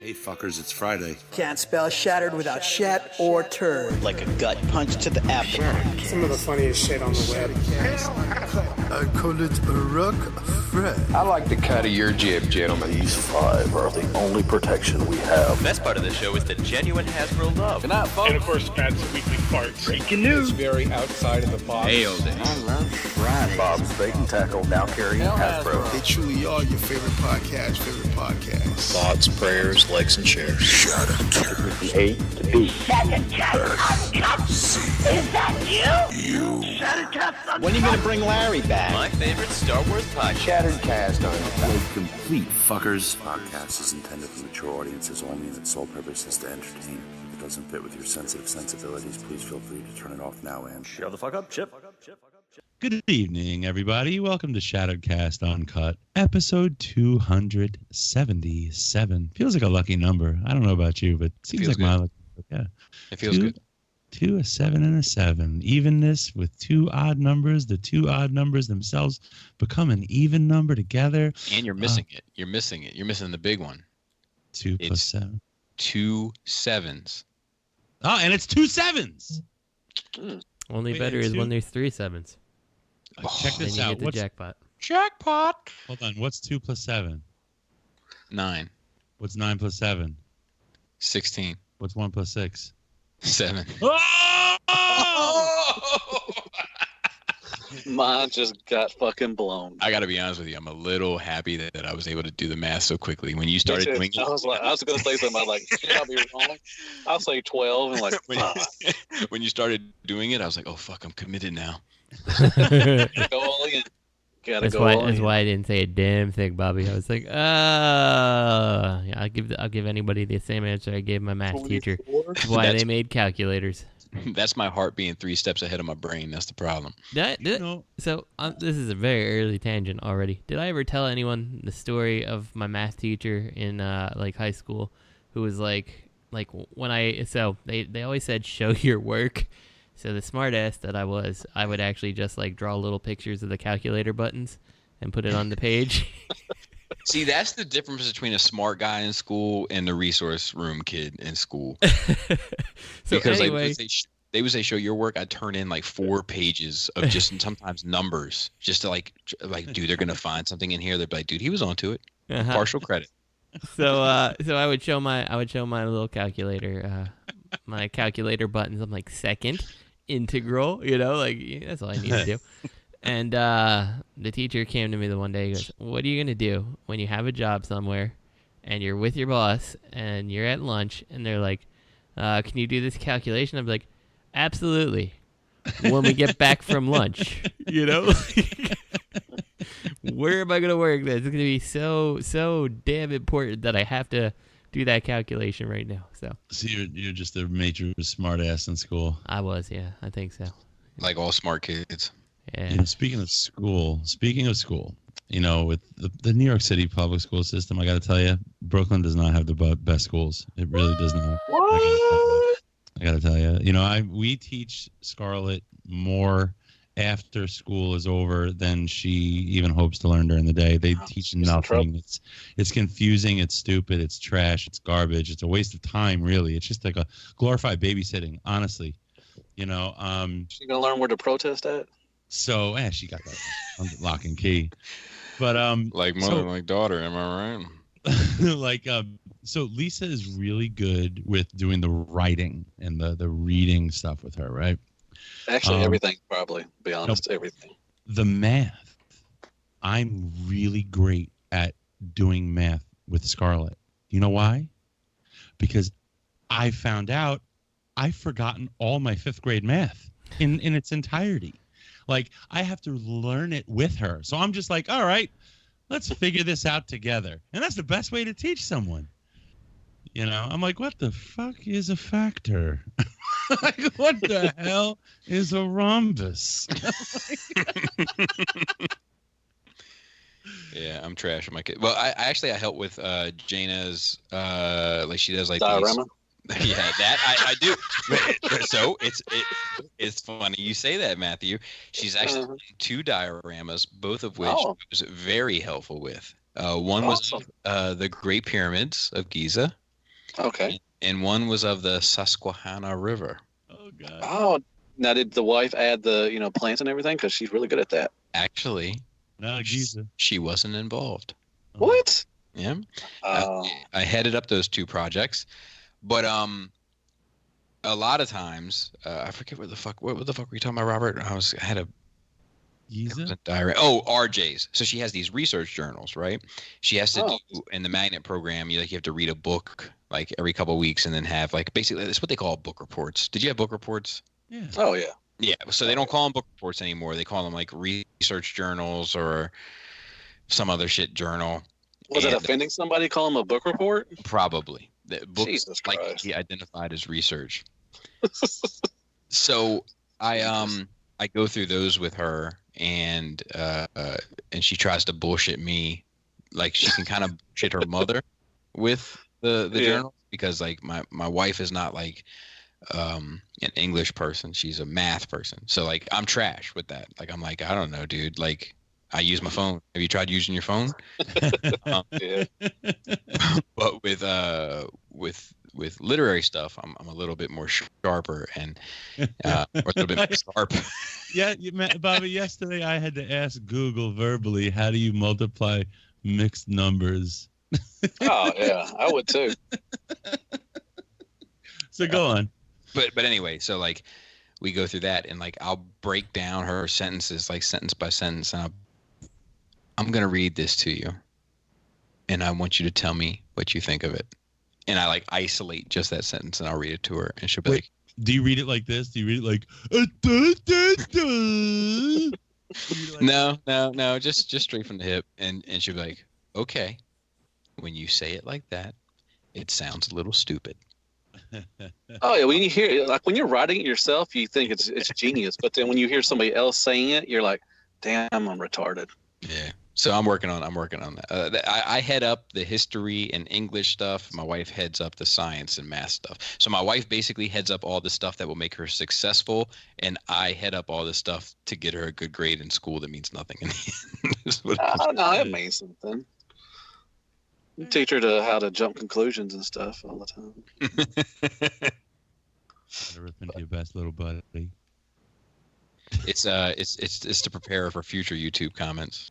Hey fuckers, it's Friday. Can't spell shattered without shat or turd. Like a gut punch to the abdomen. Some of the funniest shit on the web. I call it a rock Fred. I like the cut of your jib, gentlemen. These 5 are the only protection we have. The best part of the show is the genuine Hasbro love. Good night, folks. And of course, Pat's weekly farts. Breaking news. It's very outside of the box. Hail day. I love Friday. Bob's Bait and Tackle, now carrying Hasbro. They truly are your favorite podcast. Thoughts, prayers, likes, and shares. Shut up, A to B. Uncut. Is that you? When are you going to bring Larry back? My favorite Star Wars podcast. Shattered cast on it. Complete fuckers. This podcast is intended for mature audiences only, and its sole purpose is to entertain. If it doesn't fit with your sensitive sensibilities, please feel free to turn it off now and Shut the fuck up, Chip. Good evening, everybody. Welcome to Shattered Cast Uncut, episode 277. Feels like a lucky number. I don't know about you, but it seems like my lucky number. Yeah. It feels good. 2, a 7, and a 7. Evenness with 2 odd numbers. The 2 odd numbers themselves become an even number together. And you're missing it. You're missing it. You're missing the big one. 2 plus 7. 2 7s. Oh, and it's 2 7s. Only better is when there's 3 7s. Check this then you out. get the jackpot. Jackpot. Hold on. What's 2 plus 7? 9. What's 9 plus 7? 16. What's 1 plus 6? 7. Oh! Mine just got fucking blown. I got to be honest with you. I'm a little happy that I was able to do the math so quickly. When you started doing it, I was going to say something. I'm like, should I be wrong? I'll say 12 and like, when you started doing it, I was like, oh fuck, I'm committed now. Go all in. That's why I didn't say a damn thing, Bobby. I was like, yeah, I'll give anybody the same answer I gave my math teacher. That's why they made calculators. That's my heart being 3 steps ahead of my brain. That's the problem. So this is a very early tangent already. Did I ever tell anyone the story of my math teacher in like high school, who was like when they always said show your work. So the smart ass that I was, I would actually just like draw little pictures of the calculator buttons and put it on the page. See, that's the difference between a smart guy in school and the resource room kid in school. Because anyway, they would say, show your work. I'd turn in like 4 pages of just sometimes numbers just to like, dude, they're going to find something in here. They'd be like, dude, he was onto it. Partial credit. So I would show my little calculator, my calculator buttons. I'm like, second, integral, like that's all I need to do. And the teacher came to me the one day. He goes, what are you going to do when you have a job somewhere and you're with your boss and you're at lunch and they're like, can you do this calculation? I'm like, absolutely. When we get back from lunch, where am I going to work this? It's going to be so damn important that I have to do that calculation right now. So you're just a major smart ass in school. I was, yeah, I think so. Like all smart kids. Yeah. Speaking of school, with the New York City public school system, I got to tell you, Brooklyn does not have the best schools. It really does not. What? I got to tell you, we teach Scarlett more after school is over than she even hopes to learn during the day. They teach nothing. It's confusing. It's stupid. It's trash. It's garbage. It's a waste of time, really. It's just like a glorified babysitting, honestly. She gonna learn where to protest at? So, she got that lock and key. But like mother, like daughter. Am I right? So Lisa is really good with doing the writing and the reading stuff with her, right? Actually, everything, probably. To be honest, everything. The math, I'm really great at doing math with Scarlett. You know why? Because I found out I've forgotten all my 5th grade math in its entirety. Like, I have to learn it with her. So I'm just like, all right, let's figure this out together. And that's the best way to teach someone. I'm like, what the fuck is a factor? Like, what the hell is a rhombus? Yeah, I'm trash with my kid. Well, I help with Jaina's she does like diorama. Yeah, that I do. So it's funny you say that, Matthew. She's actually done 2 dioramas, both of which I was very helpful with. One was the Great Pyramids of Giza, Okay. And one was of the Susquehanna River. Oh God. Oh, now did the wife add the plants and everything? Because she's really good at that. Actually, No, Jesus. she wasn't involved. What? Yeah. I headed up those two projects, but a lot of times I forget what the fuck were you talking about, Robert? I had a diary. Oh, RJ's. So she has these research journals, right? She has to do in the magnet program. You have to read a book like every couple of weeks, and then have like basically that's what they call book reports. Did you have book reports? Yeah. Oh yeah. Yeah. So they don't call them book reports anymore. They call them like research journals or some other shit journal. Was it offending somebody? Call them a book report? Probably. The books Jesus Christ. like he identified as research. So I go through those with her, and she tries to bullshit me, like she can kind of shit her mother with the journal, because like my wife is not like an English person, she's a math person. So like I'm trash with that. Like I'm like, I don't know, dude. Like I use my phone. Have you tried using your phone? But with literary stuff, I'm a little bit more sharper and or a little bit more sharp. Yeah, Bobby. Yesterday, I had to ask Google verbally, "How do you multiply mixed numbers?" Oh yeah, I would too. So go on. But anyway, so like we go through that, and like I'll break down her sentences like sentence by sentence, and I'm gonna read this to you, and I want you to tell me what you think of it. And I like isolate just that sentence, and I'll read it to her, and she'll be like, "Do you read it like this? Do you read it like?" No, just straight from the hip, and she'll be like, "Okay, when you say it like that, it sounds a little stupid." Oh yeah, when you hear like when you're writing it yourself, you think it's genius, but then when you hear somebody else saying it, you're like, "Damn, I'm retarded." Yeah. So I'm working on that. I head up the history and English stuff. My wife heads up the science and math stuff. So my wife basically heads up all the stuff that will make her successful, and I head up all the stuff to get her a good grade in school that means nothing in the end. No, it means something. You teach her how to jump conclusions and stuff all the time. Gotta rip into your best little buddy. It's to prepare her for future YouTube comments.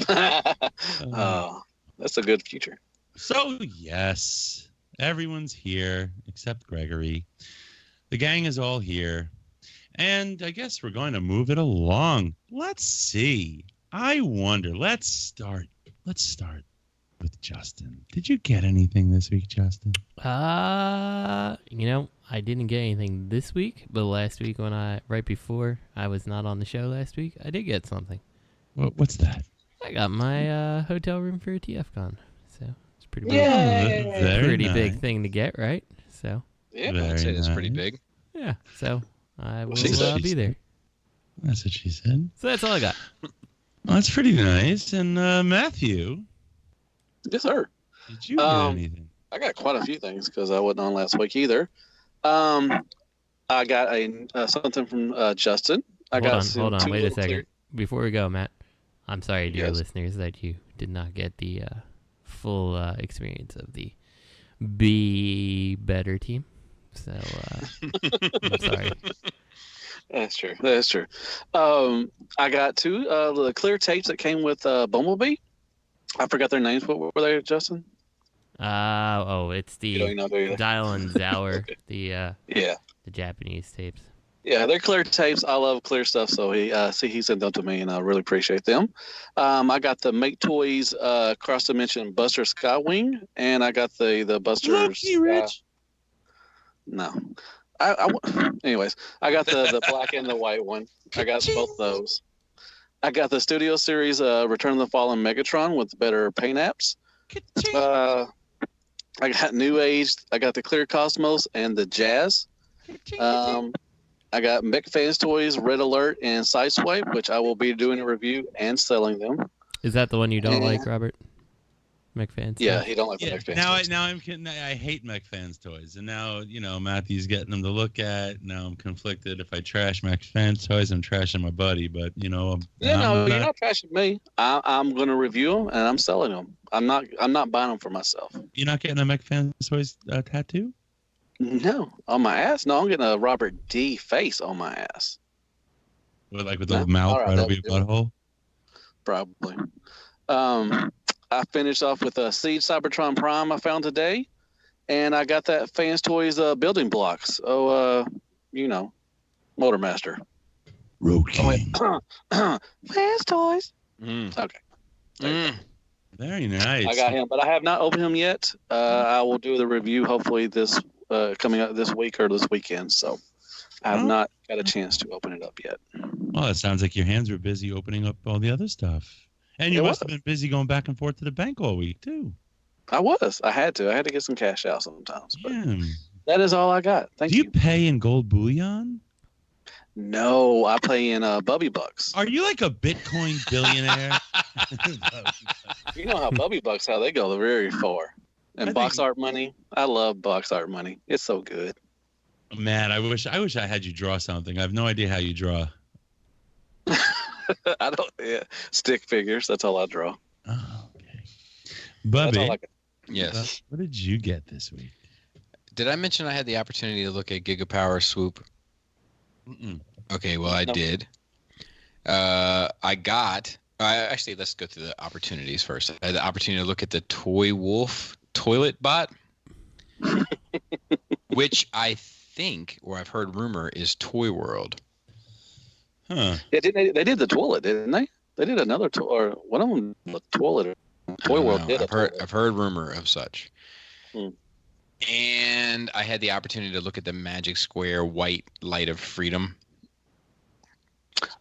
Oh, that's a good future. So yes, everyone's here except Gregory. The gang is all here, and I guess we're going to move it along. Let's see. I wonder. Let's start with Justin. Did you get anything this week, Justin? I didn't get anything this week, but last week right before I was not on the show last week, I did get something. What's that? I got my hotel room for a TFCon, so it's pretty big. Very pretty nice. Big thing to get, right? So yeah, I'd say that's pretty big. Yeah, so I will be there. That's what she said. So that's all I got. Well, that's pretty nice. And Matthew, Yes, sir. did you get anything? I got quite a few things because I wasn't on last week either. I got something from Justin. Hold on. Wait a second. Before we go, Matt, I'm sorry, dear listeners, that you did not get the full experience of the Be Better team. So I'm sorry. That's true. I got two the clear tapes that came with Bumblebee. I forgot their names. What were they, Justin? It's the Dial and Zauer, the Japanese tapes. Yeah, they're clear tapes. I love clear stuff, so he sent them to me, and I really appreciate them. I got the Make Toys Cross Dimension Buster Skywing, and I got the Buster. Lucky Rich. No, anyways, I got the black and the white one. I got both those. I got the Studio Series Return of the Fallen Megatron with better paint apps. I got New Age. I got the Clear Cosmos and the Jazz. I got Mech FansToys Red Alert and Sideswipe, which I will be doing a review and selling them. Is that the one you don't like, Robert? McFans. Yeah, he don't like the Yeah, McFans. now I'm kidding. I hate McFans toys, and now Matthew's getting them to look at. Now I'm conflicted. If I trash McFans toys, I'm trashing my buddy. But you're not trashing me. I'm gonna review them and I'm selling them. I'm not buying them for myself. You're not getting a McFans toys tattoo? No, on my ass. No, I'm getting a Robert D. face on my ass. With the mouth right over your butthole? Probably. I finished off with a Siege Cybertron Prime I found today, and I got that FansToys building blocks. Motormaster. Road King. FansToys. Okay. Very nice. I got him, but I have not opened him yet. I will do the review hopefully this coming up this week or this weekend. So I have not got a chance to open it up yet. Well, it sounds like your hands were busy opening up all the other stuff. And you must have been busy going back and forth to the bank all week, too. I was. I had to get some cash out sometimes. But that is all I got. Thank you. Do you pay in gold bullion? No, I pay in Bubby Bucks. Are you like a Bitcoin billionaire? You know how Bubby Bucks, how they go very far. And box art money. I love box art money. It's so good. Man, I wish I had you draw something. I have no idea how you draw. I don't. Yeah, stick figures. That's all I draw. Oh, okay. Bubby, yes. What did you get this week? Did I mention I had the opportunity to look at Gigapower Swoop? Okay, well I did. Actually, let's go through the opportunities first. I had the opportunity to look at the Toy Wolf toilet bot, which I think, or I've heard rumor, is Toyworld. Huh. Yeah, they did the toilet, didn't they? They did another or one of them the toilet. Toyworld did. I've heard rumor of such. And I had the opportunity to look at the Magic Square White Light of Freedom.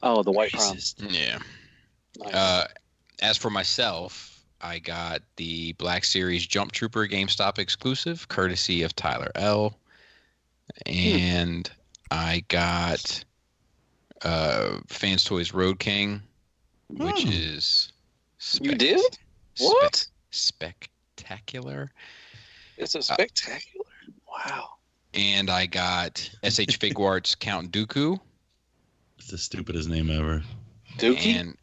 Oh, the White Prom. Yeah. Nice. As for myself, I got the Black Series Jump Trooper GameStop exclusive, courtesy of Tyler L. And I got FansToys Road King, which is you did what spectacular. It's a spectacular. Wow. And I got SH Figuarts Count Dooku. It's the stupidest name ever. Dookie.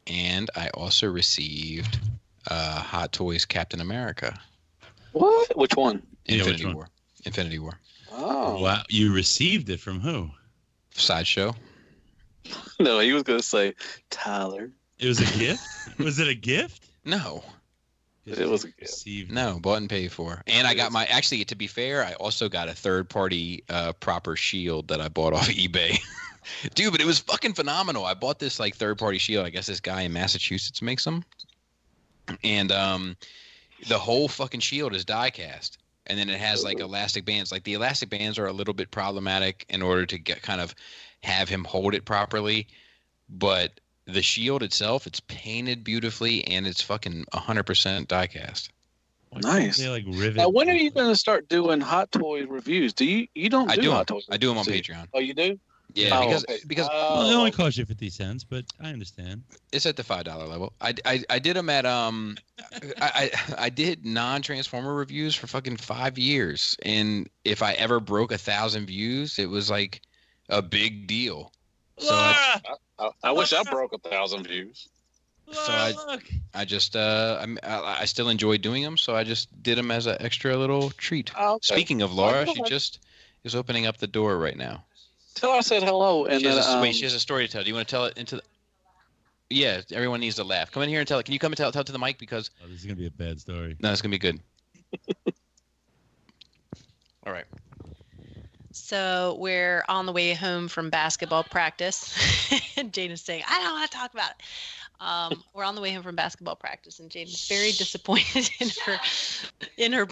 And I also received Hot Toys Captain America. What? Which one? Infinity War. Infinity War. Oh. Wow. You received it from who? Sideshow. No, he was going to say Tyler. It was a gift? Was it a gift? No. It was a gift. No, bought and paid for. And I got actually, to be fair, I also got a third-party proper shield that I bought off eBay. Dude, but it was fucking phenomenal. I bought this like third-party shield. I guess this guy in Massachusetts makes them. And the whole fucking shield is die-cast. And then it has like elastic bands. Like the elastic bands are a little bit problematic in order to get kind of have him hold it properly. But the shield itself, it's painted beautifully and it's fucking 100% die-cast. Nice. They, like, rivet now, when are you going to start doing Hot Toy reviews? You don't do Hot Toys? I do them on Patreon. Oh, you do? Yeah, because well, it only costs you 50 cents, but I understand. It's at the $5 level. I did them at I did non-Transformer reviews for fucking 5 years, and if I ever broke 1,000 views, it was like a big deal. So I wish I broke 1,000 views. So I just I still enjoy doing them, so I just did them as an extra little treat. Oh, okay. Speaking of Laura, she just is opening up the door right now. Tell her I said hello. And she then, she has a story to tell. Do you want to tell it into the... Yeah, everyone needs to laugh. Come in here and tell it. Can you come and tell it to the mic? Because... Oh, this is going to be a bad story. No, it's going to be good. All right. So we're on the way home from basketball practice. And Jane is saying, I don't want to talk about it. We're on the way home from basketball practice, and Jane is very disappointed in her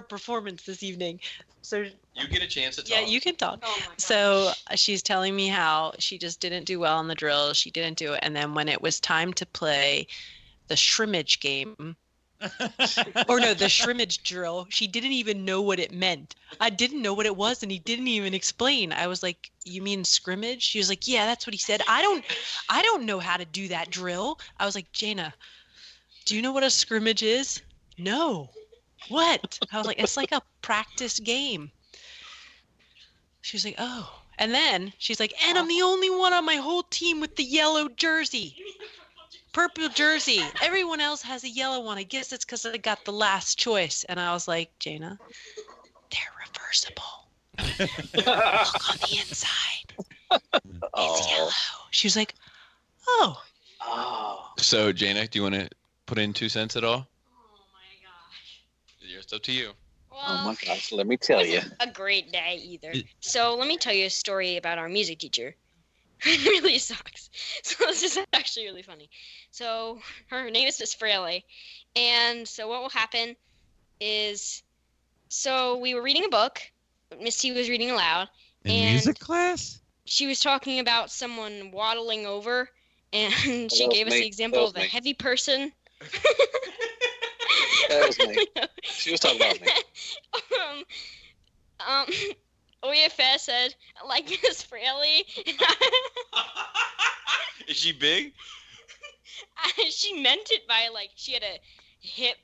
performance this evening. So you get a chance to talk. Yeah, you can talk. Oh so she's telling me how she just didn't do well on the drill. She didn't do it, and then when it was time to play the scrimmage game, or no, the scrimmage drill, she didn't even know what it meant. I didn't know what it was, and he didn't even explain. I was like, "You mean scrimmage?" She was like, "Yeah, that's what he said." I don't know how to do that drill. I was like, "Jaina, do you know what a scrimmage is? No. What? I was like, it's like a practice game. She was like, oh. And then she's like, and I'm the only one on my whole team with the yellow jersey. Purple jersey. Everyone else has a yellow one. I guess it's because I got the last choice. And I was like, Jaina, they're reversible. Look on the inside. It's yellow. She was like, oh. So, Jaina, do you want to put in 2 cents at all? Oh my gosh. It's up to you. Well, Oh my gosh, let me tell you. a great day either. So let me tell you a story about our music teacher. It really sucks. So this is actually really funny. So her name is Miss Fraley. And so what will happen is, so we were reading a book. Miss T was reading aloud. In music class? She was talking about someone waddling over. And she That gave was us me. the example of That a was me. heavy person. That was me. She was talking about me. OEFS said, like Miss Fraley. Is she big? She meant it by like she had a hip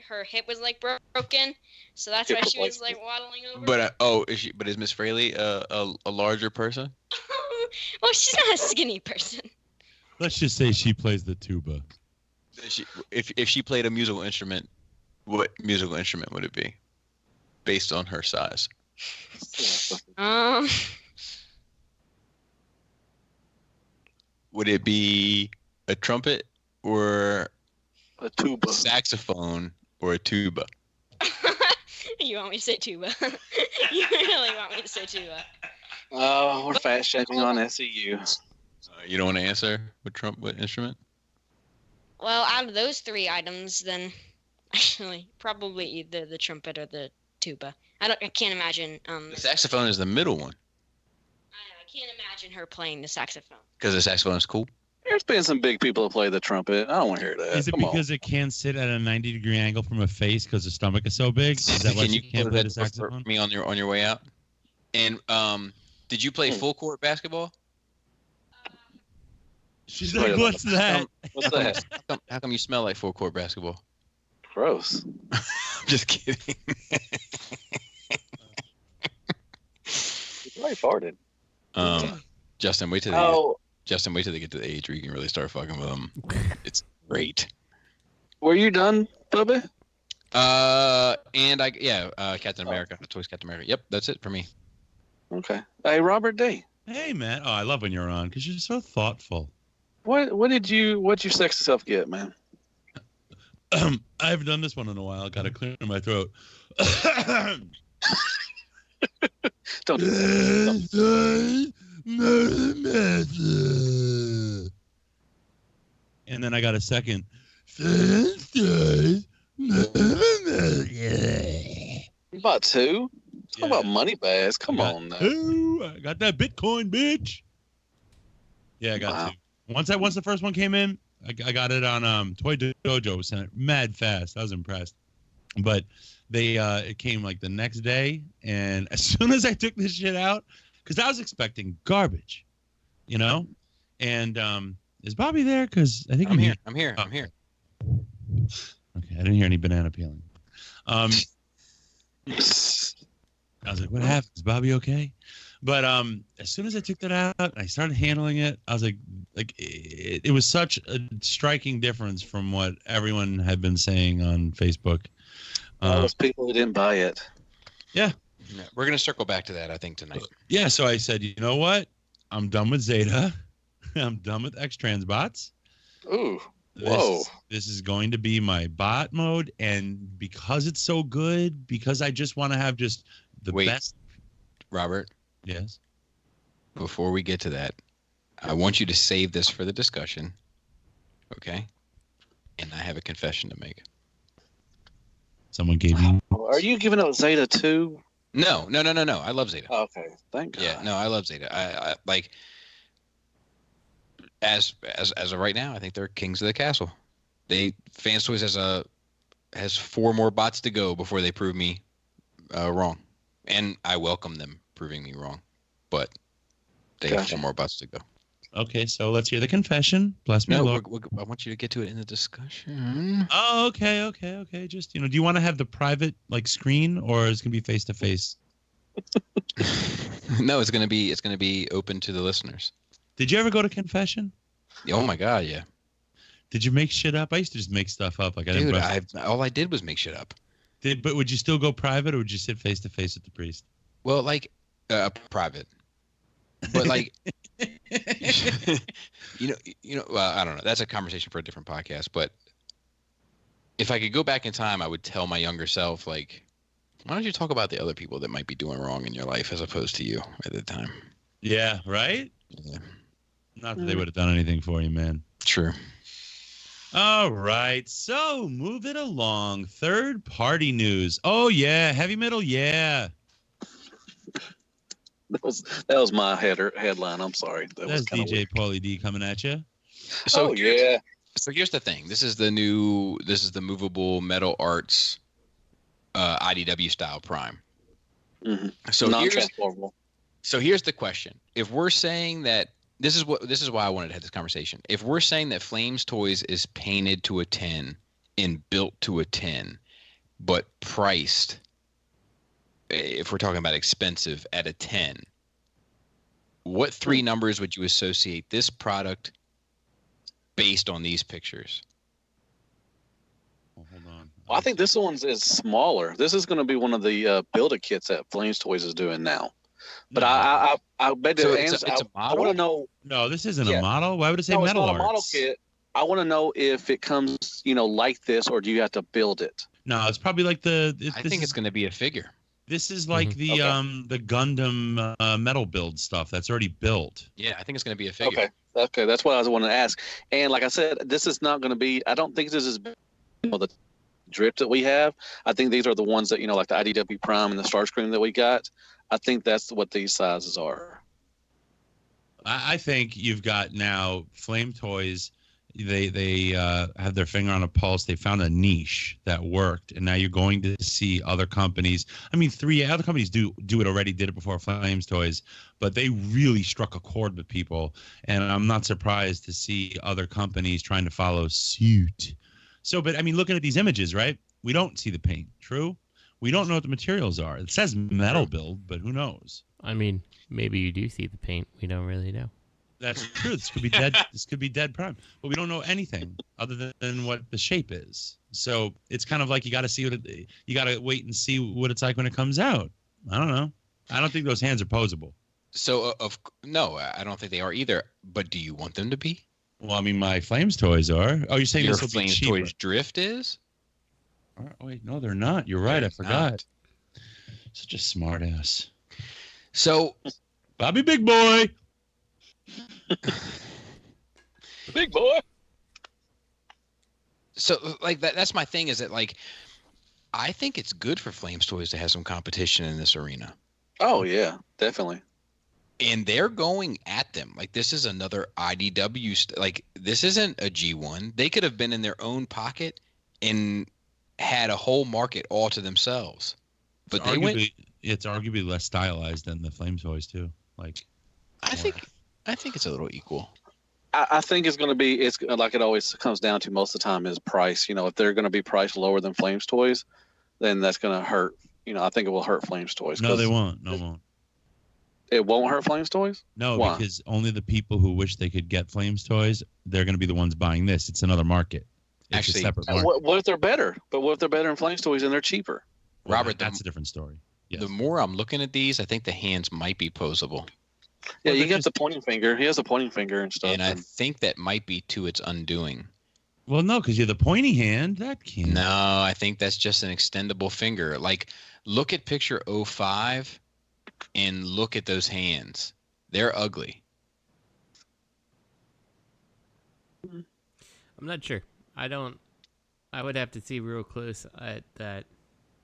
her hip was like broken, so that's why she was like waddling over. But is Miss Fraley a larger person? Well, she's not a skinny person. Let's just say she plays the tuba. If she played a musical instrument, what musical instrument would it be? Based on her size. Would it be a trumpet or a tuba? Saxophone or a tuba? You want me to say tuba? You really want me to say tuba? Oh, we're fat shaming on SCU. You don't want to answer what instrument? Well, out of those 3 items, then actually probably either the trumpet or the tuba. I can't imagine. The saxophone is the middle one. I can't imagine her playing the saxophone. Because the saxophone is cool. There's been some big people that play the trumpet. I don't want to hear that. Is it because it can't sit at a 90-degree angle from a face because the stomach is so big? Is that why you can't play the saxophone? Me on your way out. And did you play full court basketball? She's like, what's that? What's that? How come you smell like full court basketball? Gross. I'm just kidding. You farted. Justin, wait till they get to the age where you can really start fucking with them. It's great. Were you done, Bubby? Captain America. Toys Captain America. Yep, that's it for me. Okay. Hey, Robert D. Hey, man. Oh, I love when you're on because you're so thoughtful. What'd your sexy self get, man? I haven't done this one in a while. Got to clear my throat. Don't do that. And then I got a second. You bought 2? Talk about money bags. Come on now. 2. I got that Bitcoin, bitch. Yeah, I got 2. Once the first one came in, I got it on Toy Dojo. Sent it mad fast. I was impressed. But it came like the next day, and as soon as I took this shit out, because I was expecting garbage, you know. And is Bobby there? Because I think I'm here. I'm here. I'm here. Okay, I didn't hear any banana peeling. I was like, what happened? Is Bobby okay? But as soon as I took that out and I started handling it, I was like it was such a striking difference from what everyone had been saying on Facebook. All those people who didn't buy it. Yeah. We're going to circle back to that, I think, tonight. Yeah, so I said, you know what? I'm done with Zeta. I'm done with X-Trans bots. Ooh. Whoa. This is going to be my bot mode, and because it's so good, because I just want to have just the best. Robert? Yes? Before we get to that, I want you to save this for the discussion, okay? And I have a confession to make. Someone gave you... Are you giving up Zeta too? No. I love Zeta. Okay, thank God. Yeah, no, I love Zeta. I like... As of right now, I think they're kings of the castle. FansToys has 4 more bots to go before they prove me wrong, and I welcome them proving me wrong. But they have 4 more bots to go. Okay, so let's hear the confession. Bless me, Lord. I want you to get to it in the discussion. Oh, okay. Just, do you want to have the private screen, or is it gonna be face to face? No, it's gonna be open to the listeners. Did you ever go to confession? Oh my God, yeah. Did you make shit up? I used to just make stuff up. Dude, all I did was make shit up. But would you still go private, or would you sit face to face with the priest? Well, private. But well, I don't know. That's a conversation for a different podcast. But if I could go back in time, I would tell my younger self, why don't you talk about the other people that might be doing wrong in your life as opposed to you at the time? Yeah, right? Yeah. Not that they would have done anything for you, man. True. All right, so moving along. Third-party news. Oh, yeah. Heavy metal, yeah. That was my headline. I'm sorry. That's DJ Paulie D coming at you. So here's the thing. This is the movable metal arts IDW style Prime. Mm-hmm. So non-transformable. Here's the question. If we're saying that this is why I wanted to have this conversation. If we're saying that Flames Toys is painted to a 10 and built to a 10, but priced, if we're talking about expensive, at a 10, what three numbers would you associate this product based on these pictures? Oh, hold on. Well, I think this one's is smaller. This is going to be one of the Build-A kits that Flames Toys is doing now. But I bet the answer. I want to know. No, this isn't a model. Why would it say metal it's not arts? a model kit. I want to know if it comes, like this, or do you have to build it? No, it's probably like I think it's going to be a figure. This is like the Gundam metal build stuff that's already built. Yeah, I think it's going to be a figure. Okay, that's what I was wanting to ask. And like I said, this is not going to be. I don't think this is the drift that we have. I think these are the ones that like the IDW Prime and the Starscream that we got. I think that's what these sizes are. I think you've got now Flame Toys. They have their finger on a pulse. They found a niche that worked, and now you're going to see other companies. I mean, other companies do it already. Did it before Flames Toys, but they really struck a chord with people, and I'm not surprised to see other companies trying to follow suit. So, but I mean, looking at these images, right? We don't see the paint. True. We don't know what the materials are. It says metal build, but who knows? I mean, maybe you do see the paint. We don't really know. That's true. This could be dead. This could be dead Prime, but we don't know anything other than what the shape is. So it's kind of like you got to see you got to wait and see what it's like when it comes out. I don't know. I don't think those hands are posable. So no, I don't think they are either. But do you want them to be? Well, I mean, my Flames Toys are. Oh, you're saying your this will be Flames cheaper? Toys Drift is? Oh, wait, no, they're not. You're right. I forgot. Such a smart ass. So, Bobby Big Boy. Big boy. So, that's my thing is that, I think it's good for Flames Toys to have some competition in this arena. Oh, yeah, definitely. And they're going at them. This is another IDW. This isn't a G1. They could have been in their own pocket and had a whole market all to themselves. But it's arguably less stylized than the Flame Toys too. I think it's a little equal. I think it's going to be. It's like it always comes down to most of the time is price. If they're going to be priced lower than Flames Toys, then that's going to hurt. I think it will hurt Flames Toys. No, they won't. No, it won't. It won't hurt Flames Toys? No, Why? Because only the people who wish they could get Flames Toys, they're going to be the ones buying this. It's another market. It's a separate market. What if they're better? But what if they're better than Flames Toys and they're cheaper? Well, Robert, that's a different story. Yes. The more I'm looking at these, I think the hands might be posable. Yeah, you got the pointing finger. He has a pointing finger and stuff. And I think that might be to its undoing. Well, no, because you're the pointy hand. That can't. No, I think that's just an extendable finger. Look at picture 05 and look at those hands. They're ugly. I'm not sure. I would have to see real close at that.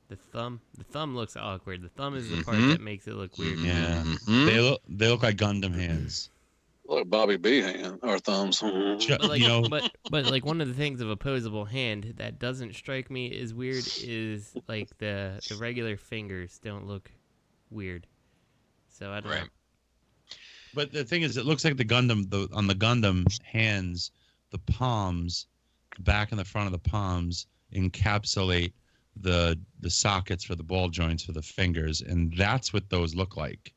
The thumb looks awkward. The thumb is the part that makes it look weird. Yeah, they look like Gundam hands. Like Bobby B hand or thumbs. But one of the things of opposable hand that doesn't strike me as weird is the regular fingers don't look weird. So I don't know. But the thing is, it looks like the Gundam. On the Gundam hands, the palms, the back and the front of the palms encapsulate the sockets for the ball joints for the fingers, and that's what those look like.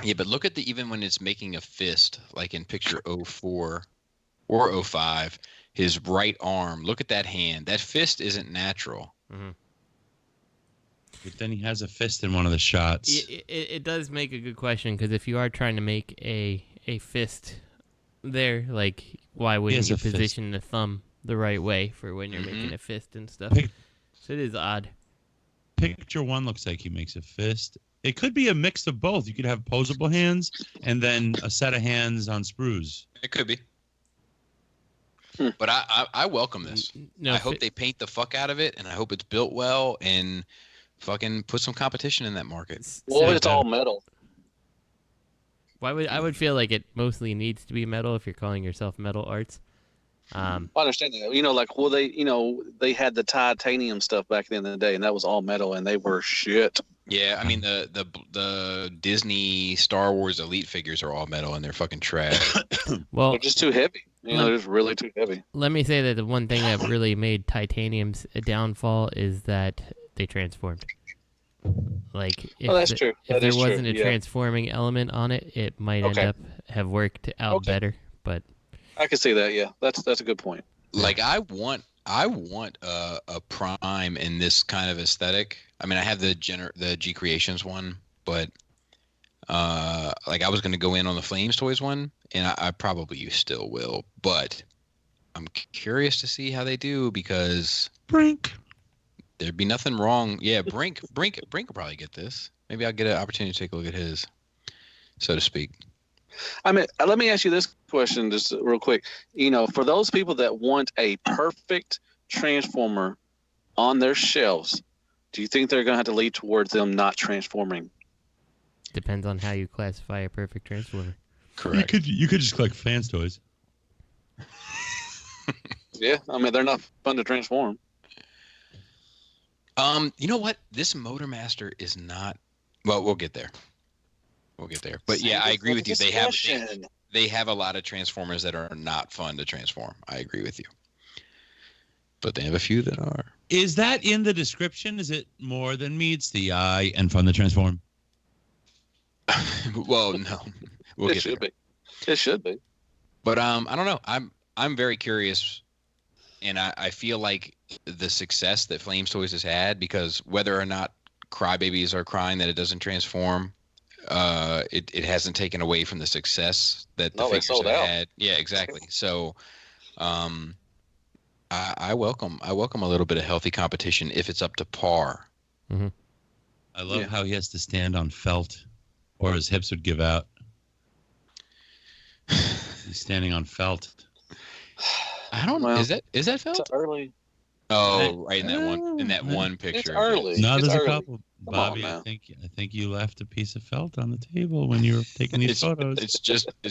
Yeah, but look at even when it's making a fist, like in picture 04 or 05, his right arm. Look at that hand. That fist isn't natural. Mm-hmm. But then he has a fist in one of the shots. It does make a good question, because if you are trying to make a fist there, like, why wouldn't you position the thumb the right way for when you're making a fist and stuff? So it is odd. Picture 1 looks like he makes a fist. It could be a mix of both. You could have posable hands and then a set of hands on sprues. It could be. But I welcome this. I hope they paint the fuck out of it, and I hope it's built well and fucking put some competition in that market. Well, it's all metal. I would feel like it mostly needs to be metal if you're calling yourself Metal Arts. I understand that. They had the titanium stuff back in the day, and that was all metal, and they were shit. Yeah, I mean the Disney Star Wars Elite figures are all metal, and they're fucking trash. Well, they're just too heavy. They're just really too heavy. Let me say that the one thing that really made titanium's a downfall is that they transformed. Like, if, that's true. If there wasn't a transforming element on it, it might end up have worked out better. But I can see that. Yeah, that's a good point. Like, I want a Prime in this kind of aesthetic. I mean, I have the G Creations one, but like I was going to go in on the Flames Toys one, and I probably still will. But I'm curious to see how they do, because Brink. There'd be nothing wrong. Yeah, Brink will probably get this. Maybe I'll get an opportunity to take a look at his, so to speak. I mean, let me ask you this question just real quick. For those people that want a perfect Transformer on their shelves, do you think they're going to have to lead towards them not transforming? Depends on how you classify a perfect Transformer. Correct. You could just collect FansToys. Yeah, I mean, they're not fun to transform. You know what? This Motormaster is not. Well, we'll get there. But yeah, I agree with you. They have a lot of Transformers that are not fun to transform. I agree with you. But they have a few that are. Is that in the description? Is it more than meets the eye and fun to transform? Well, no. It should be. It should be. But I don't know. I'm very curious, and I feel like the success that Flames Toys has had, because whether or not crybabies are crying that it doesn't transform, it hasn't taken away from the success that the figures have had. Yeah, exactly. So I welcome a little bit of healthy competition if it's up to par. Mm-hmm. I love how he has to stand on felt, or his hips would give out. He's standing on felt. I don't know. Is that felt? It's early. Oh, right in that one picture. It's early. No, there's early. A couple. Bobby, I think you left a piece of felt on the table when you were taking these photos. It's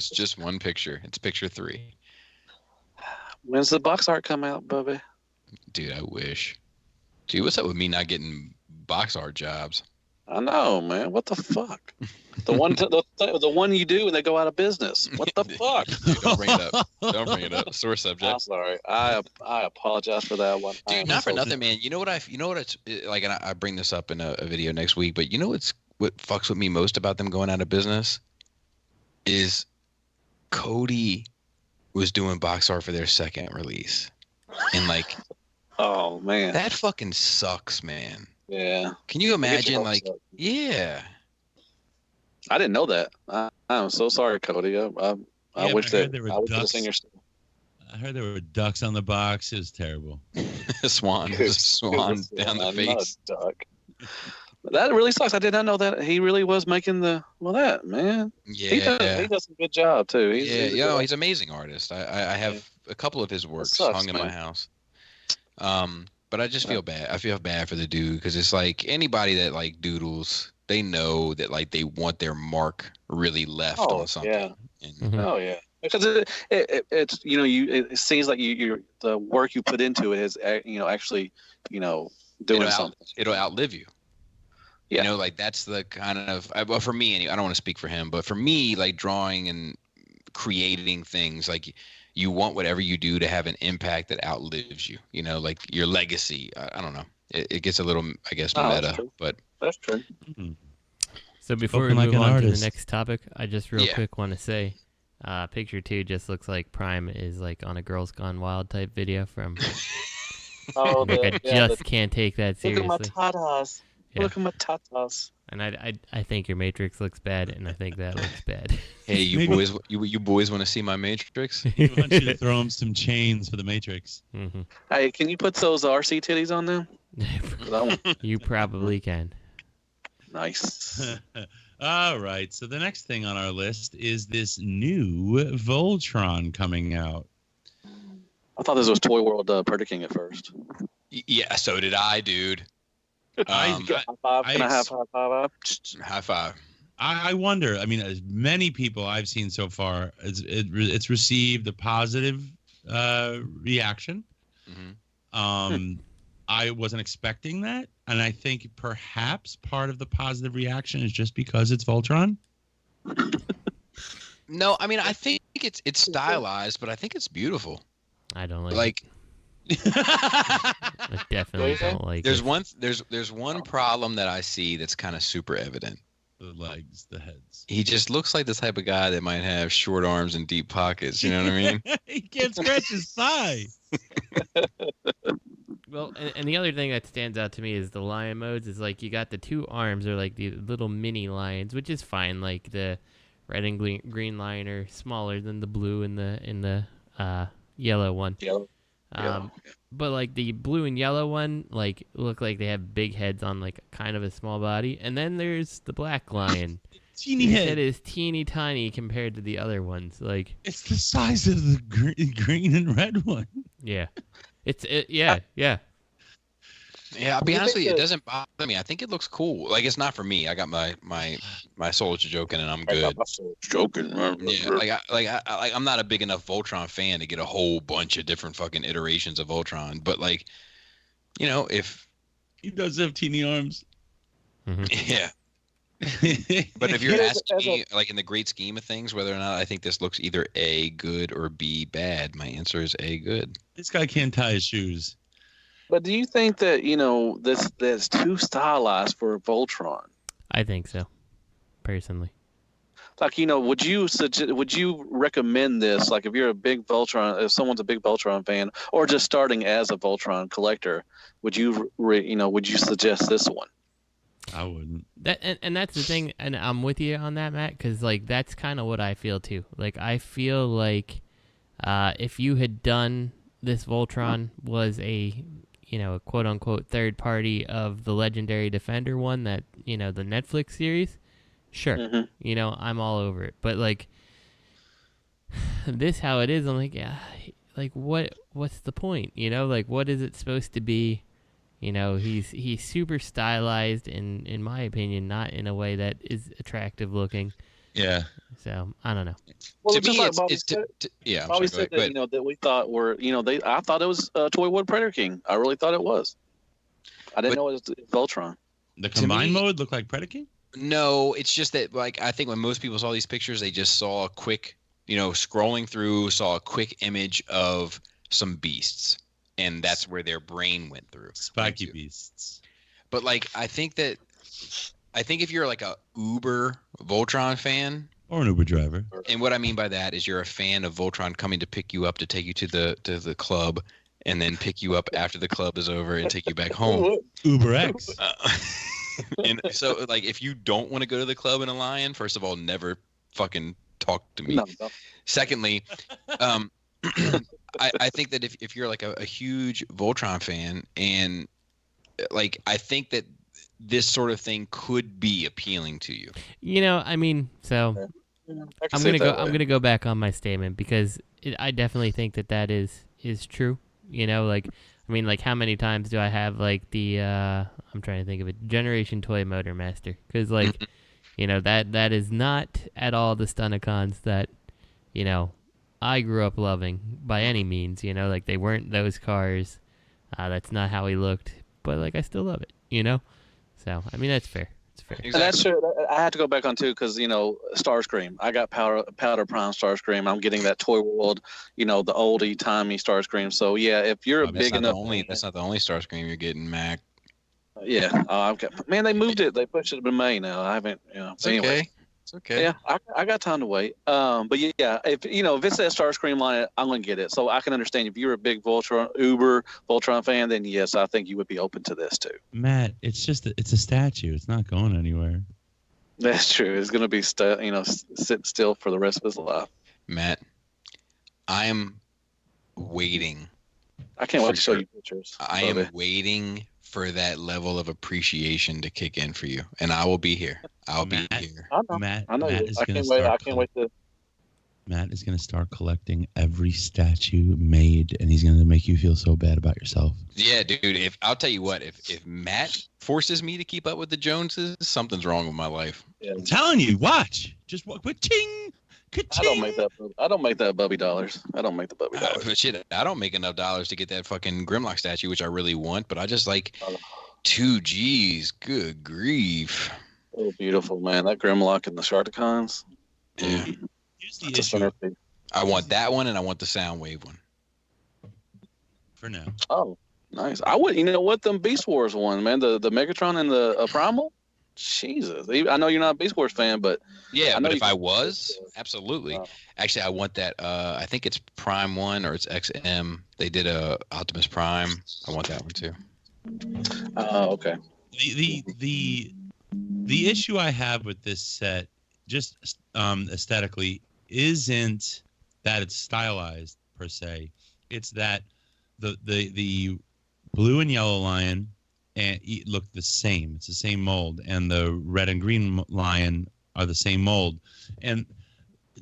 just one picture. It's picture 3. When's the box art come out, Bubby? Dude, I wish. Dude, what's up with me not getting box art jobs? I know, man. What the fuck? The one you do and they go out of business. What the fuck? Dude, don't bring it up. Don't bring it up. Sore subject. I'm sorry. I apologize for that one. Dude, not for nothing, man. You know what it's like, and I bring this up in a video next week, but you know what fucks with me most about them going out of business is Cody was doing box art for their second release. And like, oh man. That fucking sucks, man. Yeah. Can you imagine, like, yeah. I didn't know that. I'm so sorry, Cody. I wish that I would have seen your stuff. I heard there were ducks on the box. It was terrible. Swan down the face. Duck. That really sucks. I did not know that he really was making that, man. Yeah. He does a good job too. He's an amazing artist. I have a couple of his works hung in my house. But I just feel bad. I feel bad for the dude, because it's like anybody that like doodles, they know that like they want their mark really left on something. Yeah. And, oh yeah. Because it's it seems like the work you put into it is actually doing something. It'll outlive you. You know, like that's the kind of well for me. I don't want to speak for him, but for me, like drawing and creating things, like you want whatever you do to have an impact that outlives you. You know, like your legacy. I don't know. It gets a little, I guess, meta, but that's true. Mm-hmm. So before we move on to the next topic, I just real quick want to say, picture 2 just looks like Prime is like on a Girls Gone Wild type video from. Oh, I just can't take that seriously. Look at my tatas. Yeah. Look at my tatas. And I think your Matrix looks bad, and I think that looks bad. Hey, you boys, you boys want to see my Matrix? I want you to throw him some chains for the Matrix. Mm-hmm. Hey, can you put those RC titties on them? You probably can. Nice. All right. So the next thing on our list is this new Voltron coming out. I thought this was Toy World King at first. Yeah, so did I, dude. Can I have high five? High five. I wonder. I mean, as many people I've seen so far, it's received a positive reaction. Mm-hmm. I wasn't expecting that, and I think perhaps part of the positive reaction is just because it's Voltron. No, I mean I think it's stylized, but I think it's beautiful. I don't like. Like, I definitely don't like. There's one problem that I see that's kind of super evident. The legs, the heads. He just looks like the type of guy that might have short arms and deep pockets. You know what I mean? He can't scratch his thigh. Well, and the other thing that stands out to me is the lion modes. Is like you got the 2 arms are like the little mini lions, which is fine. Like the red and green lion are smaller than the blue and the yellow one. Yellow. But like the blue and yellow one, like look like they have big heads on like kind of a small body, and then there's the black lion. Teeny head. It is teeny tiny compared to the other ones. Like it's the size of the green and red one. Yeah, Yeah, I'll be honest with you, it doesn't bother me. I think it looks cool. Like it's not for me. I got my soul's joking and I'm good. Joking. Yeah, I'm not a big enough Voltron fan to get a whole bunch of different fucking iterations of Voltron. But like, you know, if he does have teeny arms. Mm-hmm. Yeah. But if you're asking me, like in the great scheme of things, whether or not I think this looks either A, good, or B, bad, my answer is A, good. This guy can't tie his shoes. But do you think that, that's too stylized for Voltron? I think so, personally. Like, would you recommend this? Like, if you're a big Voltron, if someone's a big Voltron fan, or just starting as a Voltron collector, would you suggest this one? I wouldn't. And that's the thing, and I'm with you on that, Matt, because like that's kind of what I feel too. Like I feel like if you had done this Voltron was a quote unquote third party of the legendary Defender one that the Netflix series, sure, I'm all over it. But like this, how it is, I'm like, yeah, like what's the point? Like what is it supposed to be? He's super stylized in my opinion, not in a way that is attractive looking. Yeah. So I don't know. Well, to me, like Bobby said that, that we thought were, I thought it was Toyworld Predator King. I really thought it was. I didn't know it was Voltron. The combined mode looked like Predator King? No, it's just that, like, I think when most people saw these pictures, they just saw a quick, scrolling through, saw a quick image of some beasts. And that's where their brain went through. Spiky beasts. But, like, I think if you're, like, a uber Voltron fan. Or an Uber driver. And what I mean by that is you're a fan of Voltron coming to pick you up to take you to the club and then pick you up after the club is over and take you back home. Uber X. And so, like, if you don't want to go to the club in a lion, first of all, never fucking talk to me. No. Secondly, I think that if you're like a huge Voltron fan, and like I think that this sort of thing could be appealing to you. I mean, so I'm gonna go back on my statement because I definitely think that is true. Like I mean, like how many times do I have like the I'm trying to think of it, Generation Toy Motor Master, because like that is not at all the Stunticons that I grew up loving by any means. Like they weren't those cars. That's not how he looked, but like I still love it. So I mean that's fair. That's fair. And that's true. I had to go back on too because Starscream. I got Powder Prime Starscream. I'm getting that Toyworld, the oldie timey Starscream. So yeah, if you're a big enough, that's not the only Starscream you're getting, Mac. Yeah, I've got. Man, they moved it. They pushed it to May now. I haven't. It's anyway. okay. It's okay. Yeah, I got time to wait. But yeah, if it says Starscream line, I'm gonna get it. So I can understand if you're a big Voltron fan, then yes, I think you would be open to this too. Matt, it's a statue. It's not going anywhere. That's true. It's gonna be sit still for the rest of his life. Matt, I'm waiting. I can't wait to show you pictures. I am waiting for that level of appreciation to kick in for you, and I will be here. I'll be here. Matt, I know. I can't wait. I can't wait to. Matt is going to start collecting every statue made, and he's going to make you feel so bad about yourself. Yeah, dude. I'll tell you what, if Matt forces me to keep up with the Joneses, something's wrong with my life. Yeah. I'm telling you, watch. Just ka-ching, ka-ching. I don't make that Bubby dollars. I don't make the Bubby dollars. But shit, I don't make enough dollars to get that fucking Grimlock statue, which I really want. But I just like 2 G's. Good grief. Oh, beautiful, man. That Grimlock and the Sharticons. Yeah. Here's the issue. I want that one, and I want the Soundwave one. For now. Oh, nice. I would. You know what? Them Beast Wars one, man. The Megatron and the Primal. Jesus. I know you're not a Beast Wars fan, but yeah. But if I was, absolutely. Actually, I want that. I think it's Prime 1 or it's XM. They did a Optimus Prime. I want that one too. Oh, okay. The issue I have with this set, just aesthetically, isn't that it's stylized per se. It's that the blue and yellow lion look the same. It's the same mold, and the red and green lion are the same mold. And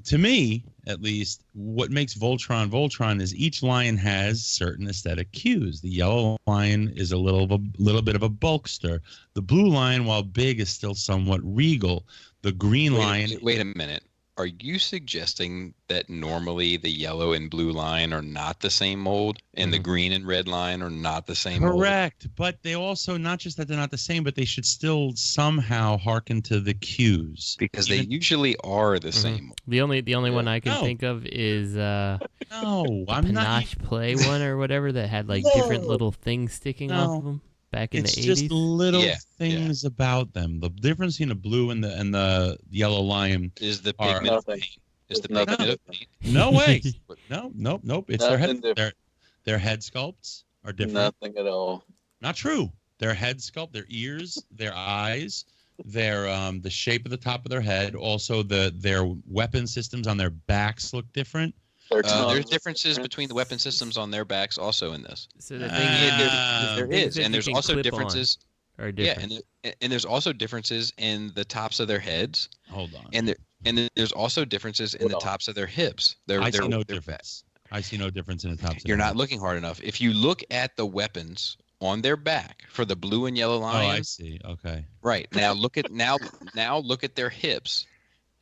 to me, at least, what makes Voltron is each lion has certain aesthetic cues. The yellow lion is a little bit of a bulkster. The blue lion, while big, is still somewhat regal. The green lion. Wait a minute. Are you suggesting that normally the yellow and blue line are not the same mold, and the green and red line are not the same mold? Correct, but they also, not just that they're not the same, but they should still somehow hearken to the cues. Because they usually are the same. The only one I can think of is I'm Panache Play one or whatever that had like different little things sticking off of them. Back in the 80s. It's just little things about them. The difference between the blue and the yellow lion is the pigment of paint. Is the pigment of paint. No way. Nope. It's their head sculpts are different. Nothing at all. Not true. Their head sculpt, their ears, their eyes, their the shape of the top of their head. Also, their weapon systems on their backs look different. There's differences between the weapon systems on their backs also in this. So the thing there is, and there's also differences. Are different. Yeah, and there's also differences in the tops of their heads. Hold on. And there's also differences in the tops of their hips. I see no difference. I see no difference in the tops. You're not looking hard enough. If you look at the weapons on their back for the blue and yellow lions. Oh, I see. Okay. Right now, look at look at their hips.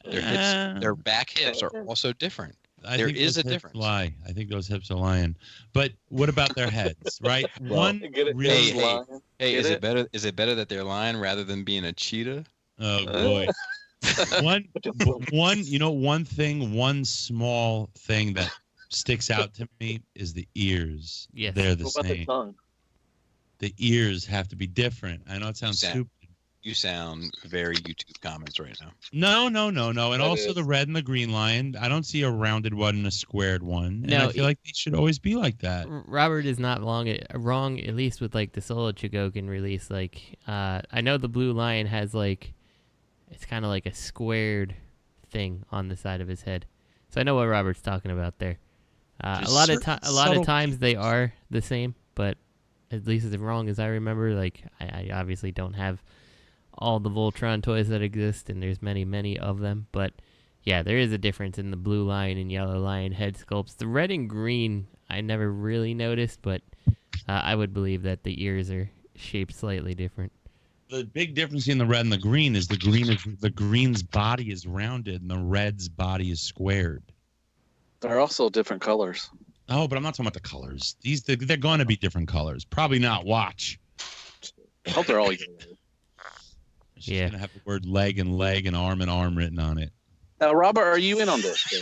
Their back hips are also different. There is a difference. I think those hips are lying. But what about their heads? Right? One really. Hey, is it better? Is it better that they're lying rather than being a cheetah? Oh boy. One small thing that sticks out to me is the ears. Yes. They're the same. The ears have to be different. I know it sounds stupid. You sound very YouTube comments right now. No. And also the red and the green lion. I don't see a rounded one and a squared one. And I feel like they should always be like that. Robert is not wrong, at least with like the Solo Chogokin release. Like, I know the blue lion has like, it's kind of like a squared thing on the side of his head. So I know what Robert's talking about there. A lot of times they are the same, but at least as wrong as I remember, like I obviously don't have all the Voltron toys that exist, and there's many of them, but yeah, there is a difference in the blue lion and yellow lion head sculpts. The red and green I never really noticed, but I would believe that the ears are shaped slightly different. The big difference between the red and the green is the green's body is rounded and the red's body is squared. They're also different colors. Oh, but I'm not talking about the colors. They're going to be different colors. Probably not. Watch. I hope they're all yellow. She's gonna have the word leg and arm written on it. Now, Robert, are you in on this?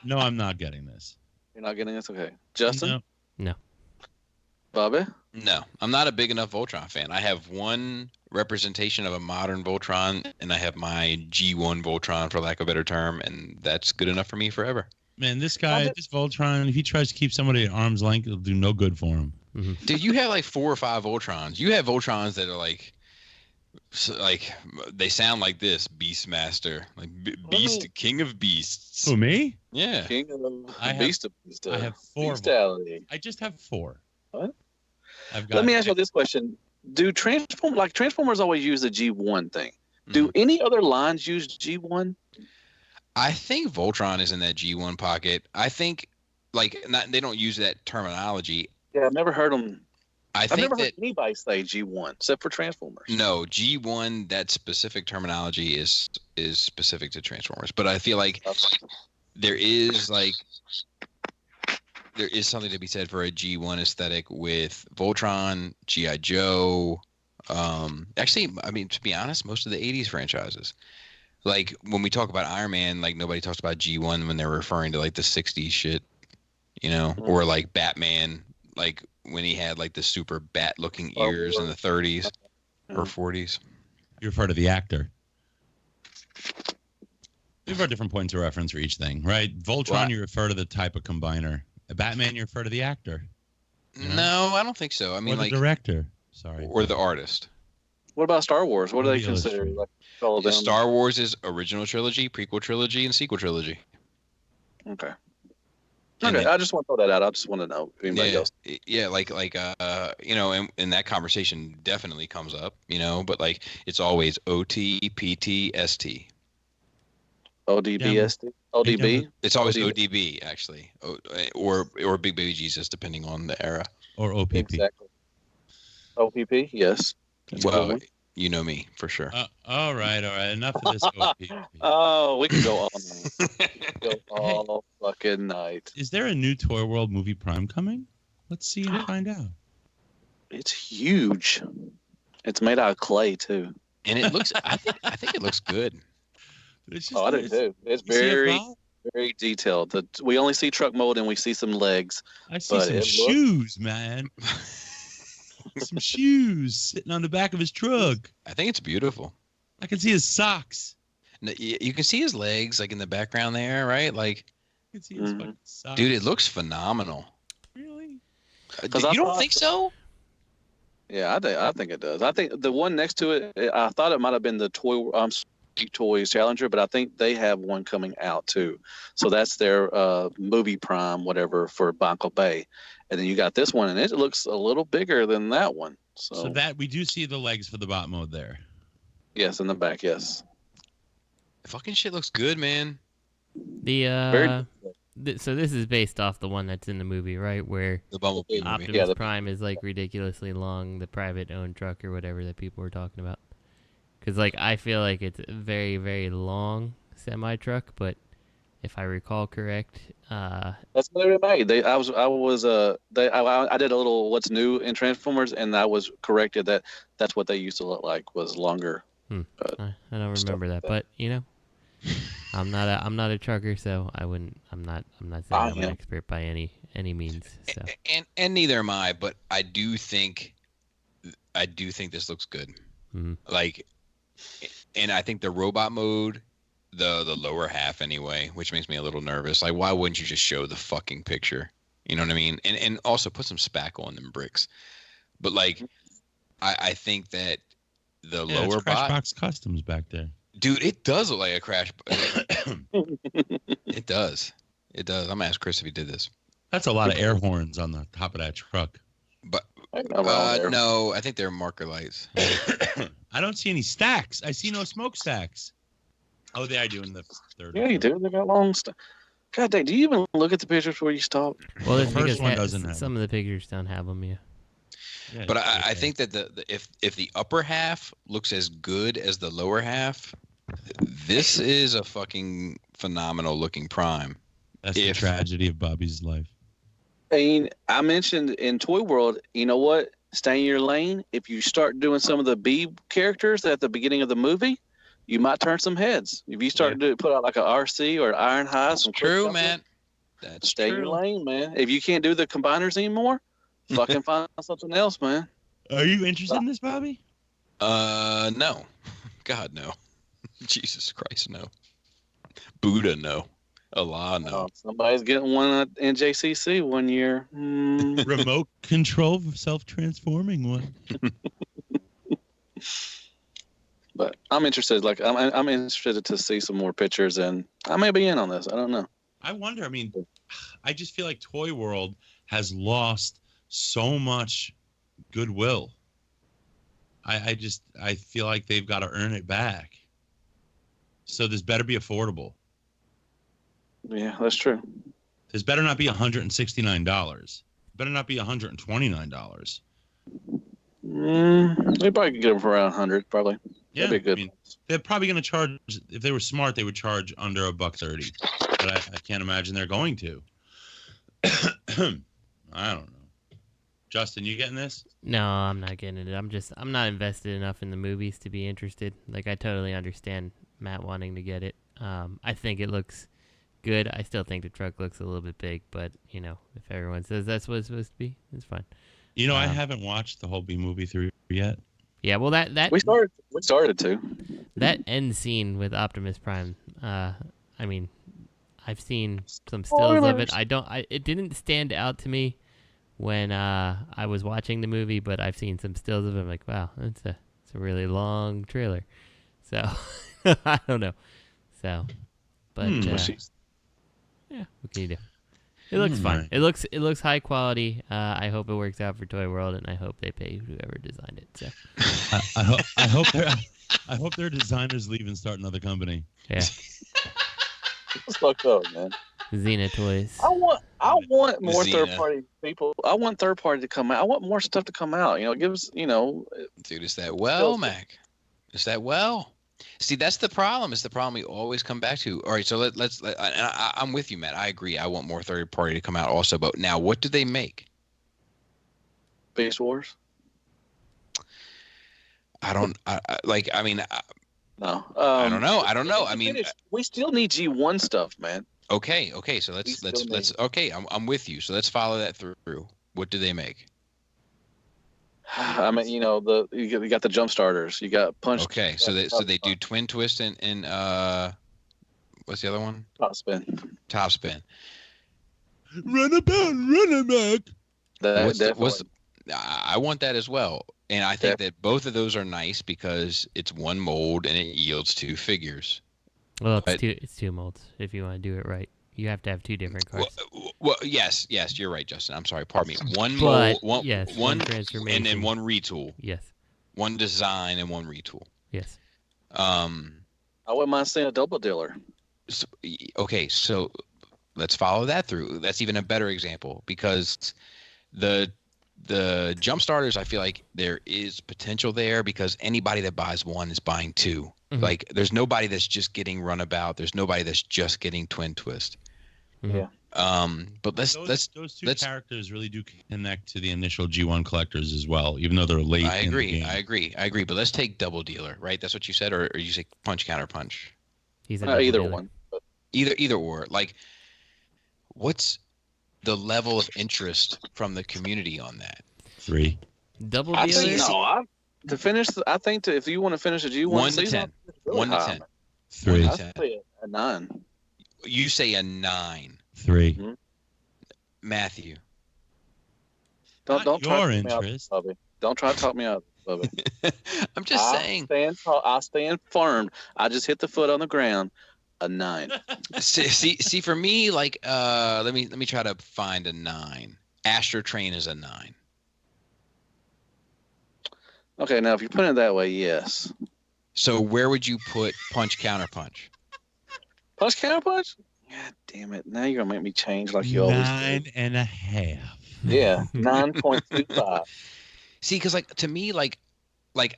No, I'm not getting this. You're not getting this? Okay. Justin? No. Bobby? No, I'm not a big enough Voltron fan. I have one representation of a modern Voltron, and I have my G1 Voltron, for lack of a better term, and that's good enough for me forever. Man, this guy, this Voltron, if he tries to keep somebody at arm's length, it'll do no good for him. Mm-hmm. Dude, you have like 4 or 5 Voltrons. You have Voltrons that are like they sound like this: Beastmaster, like Beast, King of Beasts. Who, me? Yeah. King of Beast. I have 4. Beastality. I just have 4. What? Let me ask you this question: do Transformers always use the G1 thing? Do any other lines use G1? I think Voltron is in that G1 pocket. I think they don't use that terminology. Yeah, I've never heard them. I've never heard anybody say G1 except for Transformers. No, G1, that specific terminology is specific to Transformers. But I feel like there is something to be said for a G1 aesthetic with Voltron, G.I. Joe. Actually, I mean, to be honest, most of the 80s franchises. Like when we talk about Iron Man, like nobody talks about G1 when they're referring to like the 60s shit, or like Batman, like when he had like the super bat looking ears in the 30s or 40s. You refer to the actor. We have our different points of reference for each thing, right? Voltron, you refer to the type of combiner. Batman, you refer to the actor. No, I don't think so. I mean, or the director. Sorry. Or the artist. What about Star Wars? What do they consider? The Star Wars is original trilogy, prequel trilogy, and sequel trilogy. Okay. Okay, I just want to throw that out. I just want to know if anybody else. Yeah, and that conversation definitely comes up, but like it's always OT, PT, ST. ODB, ST? ODB? It's always ODB, actually. Or Big Baby Jesus, depending on the era. Or OPP. Exactly. OPP, yes. Well, you know me, for sure. All right. Enough of this OPP. Oh, we can go all night. All fucking night. Is there a new Toyworld Movie Prime coming? Let's see and find out. It's huge. It's made out of clay, too. And it looks, I think it looks good. I do too. It's very, very detailed. We only see truck mold and we see some legs. I see some shoes, man. Some shoes sitting on the back of his truck. I think it's beautiful. I can see his socks. You can see his legs, like in the background there, right? Like, I can see his fucking socks. Dude, it looks phenomenal. Really? You don't think so? Yeah, I think it does. I think the one next to it, I thought it might have been the Toys Challenger, but I think they have one coming out too. So that's their movie prime, whatever, for Banco Bay. And then you got this one, and it looks a little bigger than that one. So that we do see the legs for the bot mode there. Yes, in the back, yes. Fucking shit looks good, man. So this is based off the one that's in the movie, right? Where the Bumblebee Optimus Prime is like ridiculously long, the private-owned truck or whatever that people were talking about. Because like I feel like it's a very, very long semi-truck, but if I recall correct, that's what they made. I did a little what's new in Transformers, and I was corrected that that's what they used to look like, was longer. I don't remember that, but I'm not a trucker, so I'm not saying I'm an expert by any means. So and neither am I, but I do think this looks good. Mm-hmm. Like, and I think the robot mode, the lower half anyway, which makes me a little nervous. Like, why wouldn't you just show the fucking picture? You know what I mean? And also put some spackle on them bricks. But like, I think that the lower Crash Box Customs back there. Dude, it does look like a crash. It does. I'm gonna ask Chris if he did this. That's a lot of air horns on the top of that truck. But no, I think they're marker lights. I don't see any stacks. I see no smokestacks. Oh, they are doing the third. Yeah, you do. They got long stuff. God dang, do you even look at the pictures before you stop? Well, the first one doesn't have some of the pictures don't have them yet. Yeah, but I think that if the upper half looks as good as the lower half, this is a fucking phenomenal looking Prime. That's the tragedy of Bobby's life. I mean, I mentioned in Toy World, you know what? stay in your lane. If you start doing some of the B characters at the beginning of the movie, you might turn some heads. If you start to put out like a RC or Ironhide, some true, man. That's stay in your lane, man. If you can't do the combiners anymore, fucking find something else, man. Are you interested in this, Bobby? No. God, no. Jesus Christ, no. Buddha, no. Allah, no. Somebody's getting one in JCC one year. Remote control self-transforming one. But I'm interested. Like I'm interested to see some more pictures, and I may be in on this. I don't know. I wonder. I mean, I just feel like Toy World has lost so much goodwill. I feel like they've got to earn it back. So this better be affordable. Yeah, that's true. This better not be $169. Better not be $129. They probably could get them for around 100, probably. Yeah, that'd be good. I mean, they're probably going to charge. If they were smart, they would charge under $130. But I can't imagine they're going to. I don't know. Justin, you getting this? No, I'm not getting it. I'm not invested enough in the movies to be interested. Like, I totally understand Matt wanting to get it. I think it looks good. I still think the truck looks a little bit big, but you know, if everyone says that's what it's supposed to be, it's fine. You know, I haven't watched the whole B movie through yet. Yeah, well, that we started to. That end scene with Optimus Prime. I mean, I've seen some stills of it. It didn't stand out to me when I was watching the movie, but I've seen some stills of it. I'm like, wow, it's a really long trailer. So I don't know. So, but yeah, what can you do? It looks fine. It looks high quality. I hope it works out for Toy World, and I hope they pay whoever designed it. So I hope their designers leave and start another company. Yeah. It's fucked up, man. Xena Toys. I want more third party people. I want third party to come out. I want more stuff to come out. You know, it gives, you know. Dude, it's that well, Mac. It's that well. See, that's the problem. It's the problem we always come back to. All right, so let's. I'm with you, Matt. I agree. I want more third party to come out also. But now, what do they make? Beast Wars. I don't. I mean. No. I don't know. I mean, we still need G1 stuff, man. Okay. So let's. Okay, I'm with you. So let's follow that through. What do they make? I mean, you know, you got the jump starters. You got Punch. Okay, so they do Twin Twist and what's the other one? Top Spin. Runabout. I want that as well, and I think that both of those are nice because it's one mold and it yields two figures. Well, it's two molds if you want to do it right. You have to have two different cards. Well, yes, you're right, Justin. I'm sorry, pardon me. One mold, one transformation, and then one retool. Yes. One design and one retool. Yes. I wouldn't mind seeing a double dealer. Okay, so let's follow that through. That's even a better example because the jump starters, I feel like there is potential there because anybody that buys one is buying two. Mm-hmm. Like there's nobody that's just getting Runabout. There's nobody that's just getting Twin Twist. Mm-hmm. Yeah. But those two characters really do connect to the initial G1 collectors as well, even though they're late. I agree. But let's take double dealer, right? That's what you said, or you say punch counter punch. He's either dealer. one. But... Either or. Like, what's the level of interest from the community on that? 3. Double dealer. To finish, I think if you want to finish a G1 1 to season, 10. 1 to 10. 3. I say a 9. You say a 9. 3. Mm-hmm. Matthew. Don't try your to talk interest. me out, Bubby. Don't try to talk me out, Bubby. I'm just saying. I stand firm. I just hit the foot on the ground. A 9. see, for me, like, let me try to find a 9. Astro Train is a 9. Okay, now if you put it that way, yes. So where would you put punch counter punch? Punch counter punch? God damn it! Now you're gonna make me change like you always do. 9.5. Yeah, 9.25. See, because like to me, like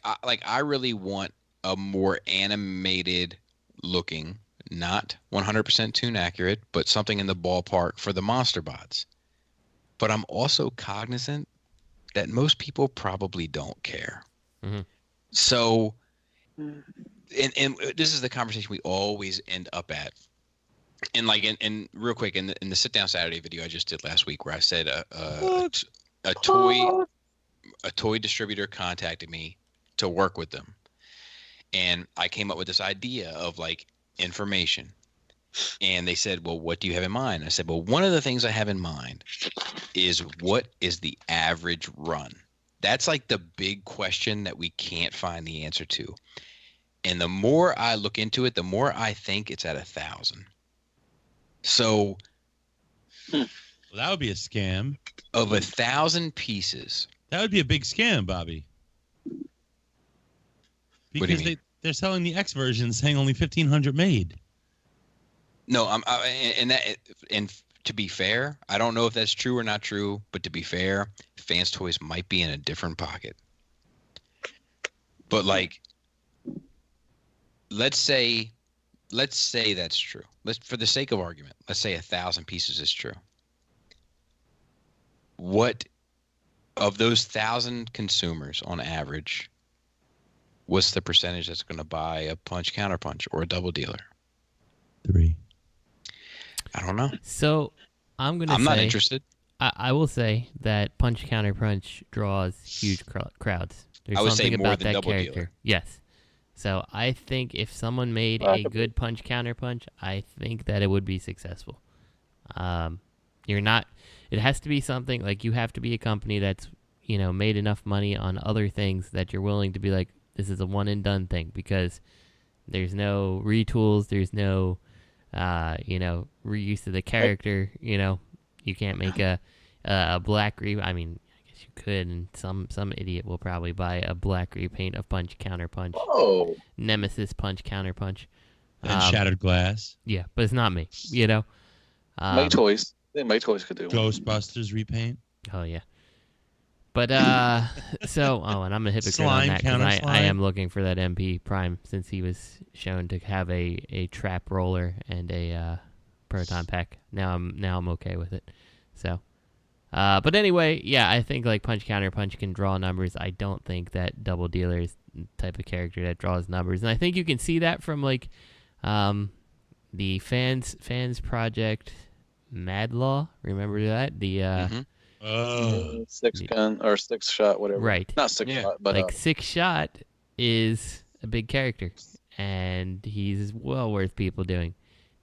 I really want a more animated looking, not 100% tune accurate, but something in the ballpark for the monster bots. But I'm also cognizant that most people probably don't care. Mm-hmm. So, and this is the conversation we always end up at. And like, in real quick, in the Sit Down Saturday video I just did last week, where I said a toy distributor contacted me to work with them, and I came up with this idea of like information. And they said, well, what do you have in mind? I said, well, one of the things I have in mind is what is the average run? That's like the big question that we can't find the answer to. And the more I look into it, the more I think it's at 1,000. So well, that would be a scam. Of 1,000 pieces. That would be a big scam, Bobby. What do you mean? They're selling the X version saying only 1,500 made. No, and to be fair, I don't know if that's true or not true, but to be fair, FansToys might be in a different pocket. But like, let's say that's true. For the sake of argument, let's say 1,000 pieces is true. What of those 1,000 consumers on average, what's the percentage that's going to buy a punch counterpunch or a double dealer? 3. I don't know. So I'm not interested. I will say that punch counter punch draws huge crowds. There's I would something say more about than that double character. dealer. Yes. So I think if someone made a good punch counter punch, I think that it would be successful. It has to be something like, you have to be a company that's, made enough money on other things that you're willing to be like, this is a one and done thing, because there's no retools, there's no reuse of the character. You can't make a black I mean, I guess you could, and some idiot will probably buy a black repaint of punch counter punch. Oh. Nemesis punch counter punch. And Shattered Glass. Yeah, but it's not me. Make toys. Then Make Toys could do Ghostbusters repaint. Oh yeah. But and I'm a hypocrite on that, because I am looking for that MP Prime, since he was shown to have a trap roller and a proton pack. Now I'm okay with it. So, but anyway, yeah, I think like punch counter punch can draw numbers. I don't think that double dealer is the type of character that draws numbers, and I think you can see that from like the fans project Mad Law. Remember that? The six gun or six shot, whatever. Right. Not six shot, but like Six Shot is a big character, and he's well worth people doing.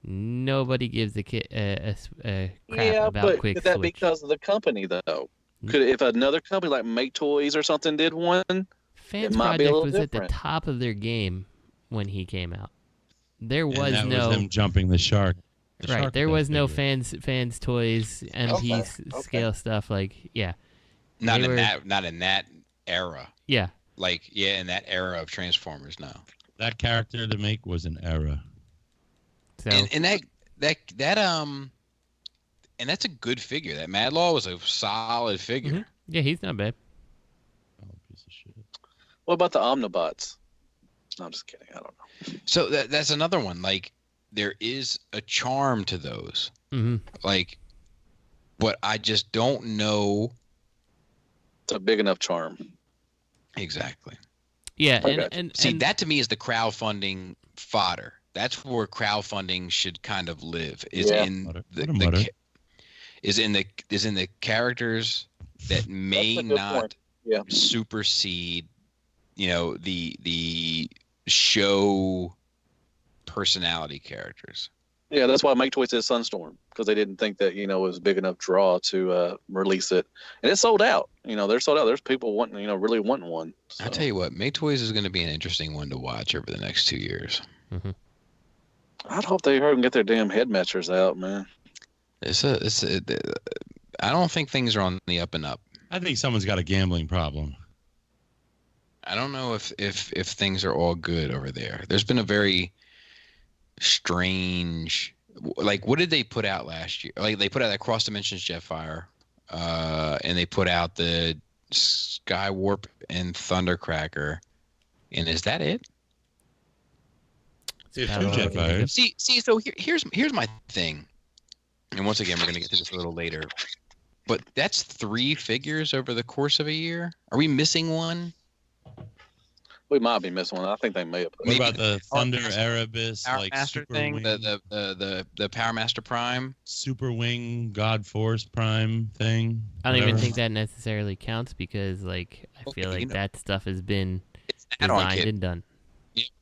Nobody gives a crap about Quick could that Switch. be because of the company though? Could if another company like Make Toys or something did one, Fans it might be a Project little was different. at the top of their game when he came out. There was and that no was them jumping the shark. right. There was no fans toys MP scale stuff. Like Not in that era. Yeah. Like in that era of Transformers. No. That character to make was an era. So and that's a good figure. That Mad Law was a solid figure. Mm-hmm. Yeah, he's not bad. Oh, piece of shit. What about the Omnibots? No, I'm just kidding. I don't know. So that's another one. Like, there is a charm to those. Mm-hmm. Like, but I just don't know. It's a big enough charm. Exactly. Yeah, and that to me is the crowdfunding fodder. That's where crowdfunding should kind of live. Is in the characters that may not supersede, the show personality characters. Yeah, that's why Make Toys did Sunstorm, because they didn't think that it was a big enough draw to release it, and it sold out. They're sold out. There's people wanting, really wanting one. So. I tell you what, Make Toys is going to be an interesting one to watch over the next 2 years. Mm-hmm. I'd hope they hurry and get their damn head matchers out, man. I don't think things are on the up and up. I think someone's got a gambling problem. I don't know if things are all good over there. There's been a very strange, like, what did they put out last year? Like, they put out that Cross Dimensions Jetfire, and they put out the Skywarp and Thundercracker, and is that it? See. So here's my thing, and once again, we're gonna get to this a little later. But that's 3 figures over the course of a year. Are we missing one? We might be missing one. I think they may have. What about the Thunder Erebus, Power like Master Super thing? Wing, The Power Master Prime? Super Wing, God Force Prime thing? I don't even whatever. think that necessarily counts because, like, I feel like that stuff has been add-on designed kit. and done.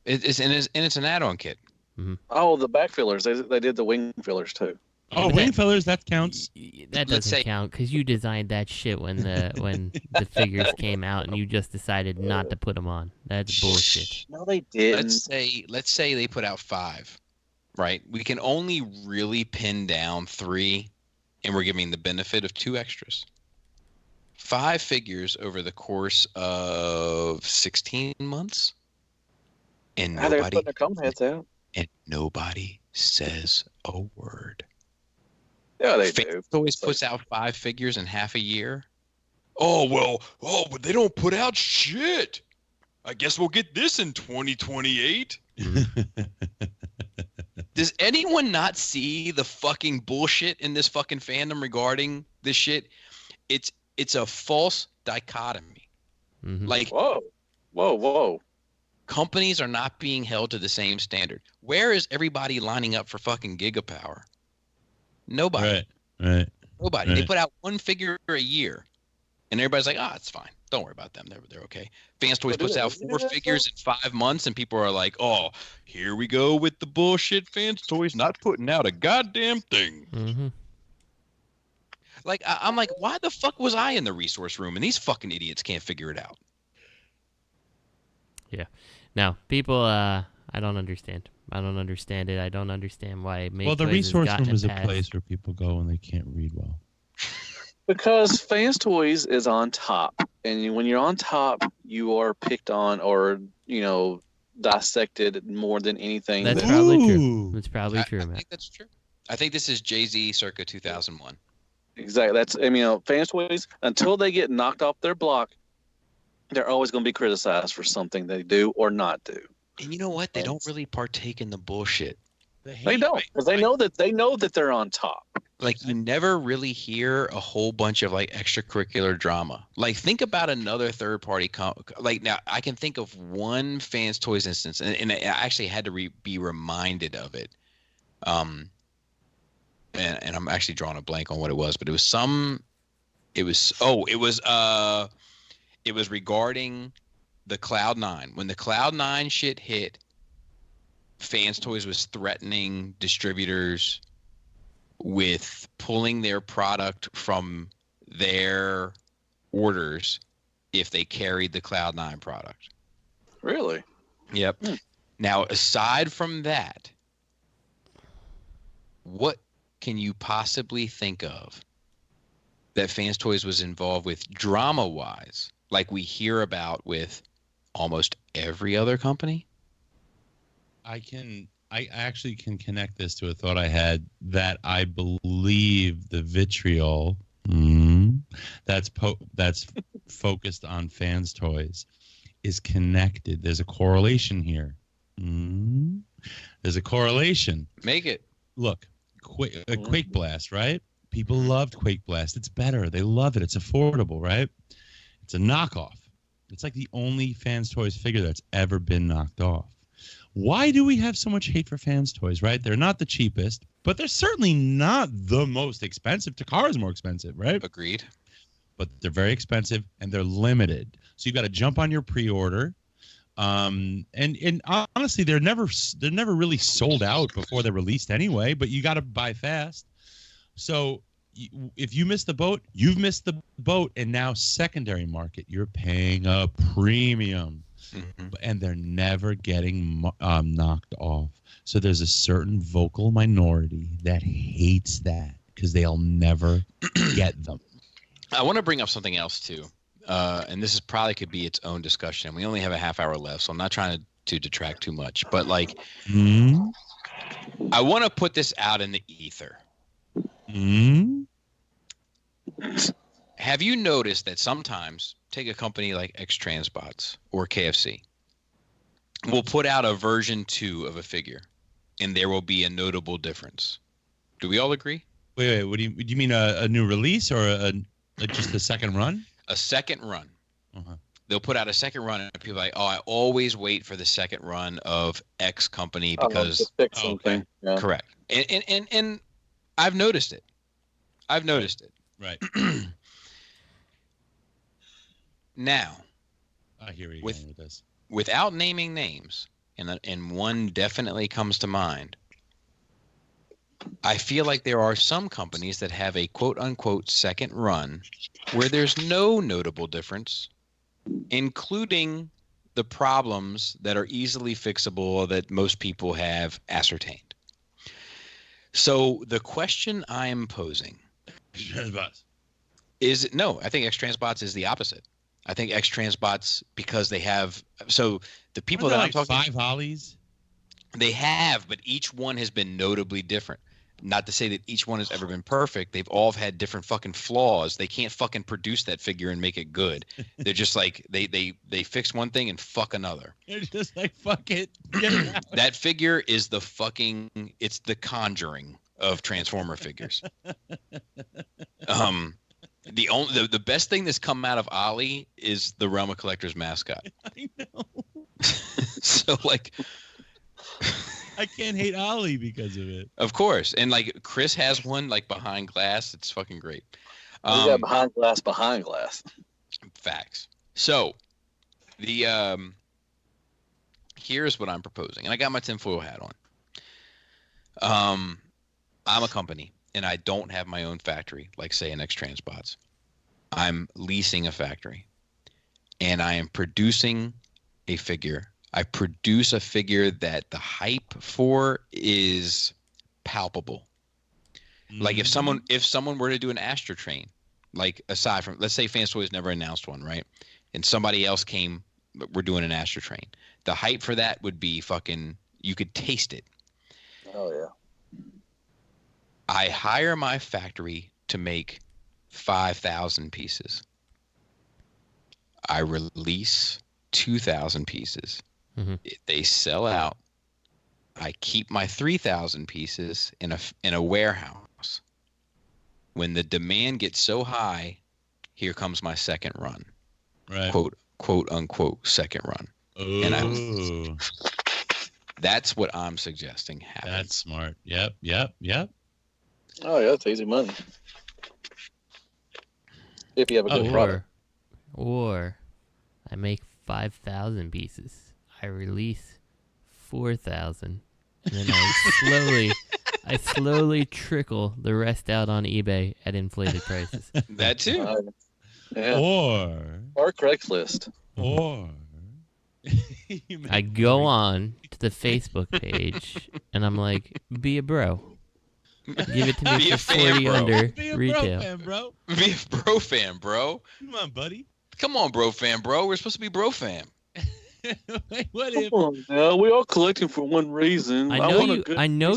It's an add-on kit. Mm-hmm. Oh, the back fillers. They did the wing fillers too. Oh, wing fillers, that counts. That doesn't count because you designed that shit when the figures came out and you just decided not to put them on. That's bullshit. No, they didn't. Let's say they put out 5, right? We can only really pin down 3, and we're giving the benefit of 2 extras. 5 figures over the course of 16 months, and They're putting their cone heads out. And nobody says a word. Yeah, they do. Always puts out 5 figures in half a year. But they don't put out shit. I guess we'll get this in 2028. Does anyone not see the fucking bullshit in this fucking fandom regarding this shit? It's a false dichotomy. Mm-hmm. Like, whoa. Companies are not being held to the same standard. Where is everybody lining up for fucking Gigapower? Nobody. Right. Nobody. Right. They put out 1 figure a year, and everybody's like, it's fine. Don't worry about them. They're okay. FansToys puts out 4 figures in 5 months, and people are like, oh, here we go with the bullshit FansToys not putting out a goddamn thing. Mm-hmm. Like, I'm like, why the fuck was I in the resource room, and these fucking idiots can't figure it out? Yeah. Now, people, I don't understand. I don't understand it. I don't understand why. Well, the resource room is a place where people go when they can't read well. Because FansToys is on top, and when you're on top, you are picked on or dissected more than anything. That's probably true. That's probably true, man. I think that's true. I think this is Jay-Z circa 2001. Exactly. That's FansToys, until they get knocked off their block, they're always going to be criticized for something they do or not do. And you know what? They don't really partake in the bullshit. They don't, because they know that they're on top. Like, you never really hear a whole bunch of like extracurricular drama. Like, think about another third party. Like, now I can think of one FansToys instance, and I actually had to be reminded of it. And I'm actually drawing a blank on what it was, but it was regarding the Cloud9. When the Cloud9 shit hit, FansToys was threatening distributors with pulling their product from their orders if they carried the Cloud9 product. Really? Yep. Now, aside from that, what can you possibly think of that FansToys was involved with drama-wise, like we hear about with almost every other company? I actually can connect this to a thought I had that I believe the vitriol that's focused on FansToys is connected. There's a correlation here. There's a correlation. Make it. Look, Quake Blast, right? People loved Quake Blast. It's better. They love it. It's affordable, right? It's a knockoff. It's like the only FansToys figure that's ever been knocked off. Why do we have so much hate for FansToys, right? They're not the cheapest, but they're certainly not the most expensive. Takara is more expensive, right? Agreed. But they're very expensive, and they're limited. So you've got to jump on your pre-order. And honestly, they're never really sold out before they're released anyway, but you got to buy fast. So if you miss the boat, you've missed the boat, and now secondary market, you're paying a premium. And they're never getting knocked off. So there's a certain vocal minority that hates that because they'll never get them. I want to bring up something else too, and this is probably could be its own discussion. We only have a half hour left, so I'm not trying to detract too much. But like, I want to put this out in the ether. Have you noticed that sometimes, take a company like X-Transbots or KFC, will put out a version 2 of a figure, and there will be a notable difference? Do we all agree? Wait. What do you mean a new release or just a second run? A second run. Uh-huh. They'll put out a second run, and people are like, oh, I always wait for the second run of X company because to fix something. Yeah. Correct. And I've noticed it. Right. Now, I hear you with this. Without naming names, and one definitely comes to mind. I feel like there are some companies that have a quote-unquote second run where there's no notable difference, including the problems that are easily fixable that most people have ascertained. So the question I'm posing is no, I think X-Transbots is the opposite. I think X-Transbots, because they have, so the people that I'm talking 5 Ollies? They have, but each one has been notably different. Not to say that each one has ever been perfect. They've all had different fucking flaws. They can't fucking produce that figure and make it good. They're just like, they fix one thing and fuck another. They're just like, fuck it. Get it out. That figure is the fucking, it's the Conjuring of Transformer figures. The best thing that's come out of Ollie is the Realm of Collectors mascot. I know. So like, I can't hate Ollie because of it. Of course. And like Chris has one like behind glass. It's fucking great. You got behind glass. Facts. So the here's what I'm proposing. And I got my tinfoil hat on. I'm a company and I don't have my own factory, like say an X-Transbots. I'm leasing a factory and I am producing a figure. I produce a figure that the hype for is palpable. Mm-hmm. Like if someone were to do an Astro Train, like aside from, let's say FansToys never announced one, right? And somebody else came, we're doing an Astro Train. The hype for that would be fucking, you could taste it. Oh yeah. I hire my factory to make 5,000 pieces. I release 2,000 pieces. Mm-hmm. They sell out. I keep my 3,000 pieces in a warehouse. When the demand gets so high, here comes my second run. Right. Quote unquote second run. Ooh. And that's what I'm suggesting happens. That's smart. Yep. Oh yeah, that's easy money. If you have a good product. Or I make 5,000 pieces. I release 4,000, and then I slowly trickle the rest out on eBay at inflated prices. That too. Yeah. Or Craigslist. Or I go on to the Facebook page and I'm like, be a bro. Give it to me for 40 under retail. Fan, bro. Be a bro fan, bro. Come on, buddy. Come on, bro fan, bro. We're supposed to be bro fam. What if? No, we all collecting for one reason. I know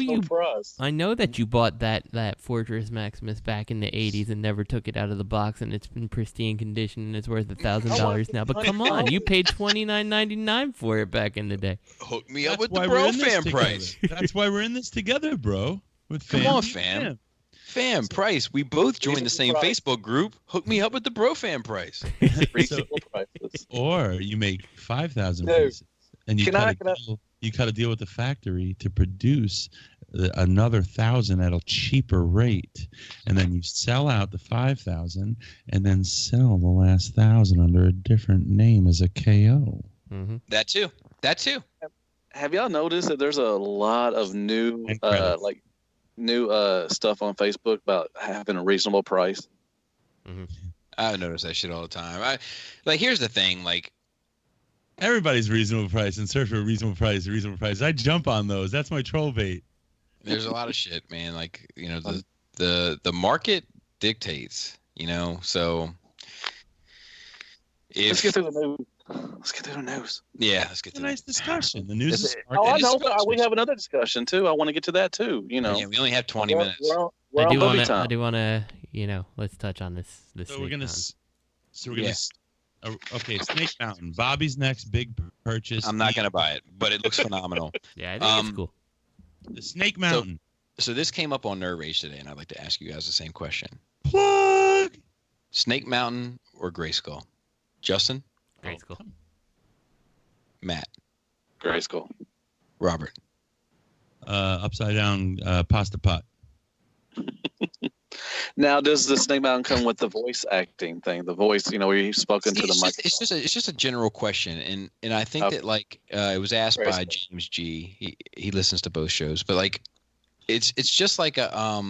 that you bought that Fortress Maximus back in the 80s and never took it out of the box, and it's in pristine condition and it's worth $1,000 now. But come on, you paid $29.99 for it back in the day. Hook me up with the bro fam price. That's why we're in this together, bro. With Come on, fam. Fam price. We both joined the same Facebook group. Hook me up with the bro fam price. Or you make 5,000 pieces, and you cut a deal with the factory to produce another 1,000 at a cheaper rate, and then you sell out the 5,000, and then sell the last 1,000 under a different name as a KO. Mm-hmm. That too. Have y'all noticed that there's a lot of new stuff on Facebook about having a reasonable price? Mm-hmm. I notice that shit all the time. Here's the thing, everybody's reasonable price and search for a reasonable price. I jump on those. That's my troll bait. There's a lot of shit, man. The market dictates, so let's get through the news. Yeah, let's get through. Nice discussion. The news is smart. I know. We have another discussion too. I want to get to that too. Yeah, we only have 20 minutes. We're I do want to. Let's touch on this. Okay, Snake Mountain, Bobby's next big purchase. I'm not gonna buy it, but it looks phenomenal. Yeah, I think it's cool. The Snake Mountain. So this came up on Nerd Rage today, and I'd like to ask you guys the same question. Plug! Snake Mountain or Grayskull? Justin? Grayskull. Matt? Grayskull. Robert? Upside down pasta pot. Now, does the Snake Mountain come with the voice acting thing? The voice, where you've spoken to the mic. It's just a general question, and I think that it was asked by James G. He listens to both shows, but like, it's just like a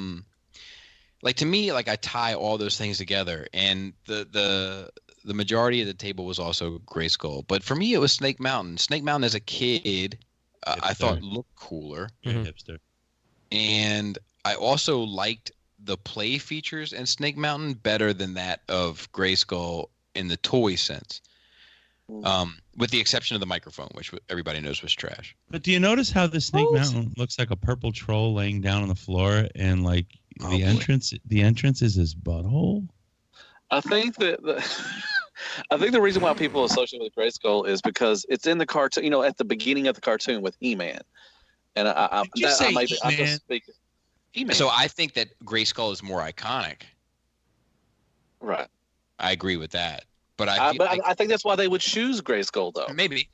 like to me, like I tie all those things together, and the majority of the table was also Grayskull, but for me it was Snake Mountain. Snake Mountain as a kid, I thought looked cooler, hipster, and I also liked the play features in Snake Mountain better than that of Grayskull in the toy sense. With the exception of the microphone, which everybody knows was trash. But do you notice how the Snake Mountain looks like a purple troll laying down on the floor, and like the entrance is his butthole? I think that I think the reason why people associate with Grayskull is because it's in the cartoon. At the beginning of the cartoon with He-Man, and I'm just speaking. He-Man. So I think that Grayskull is more iconic. Right. I agree with that. But I think that's why they would choose Grayskull, though. Maybe.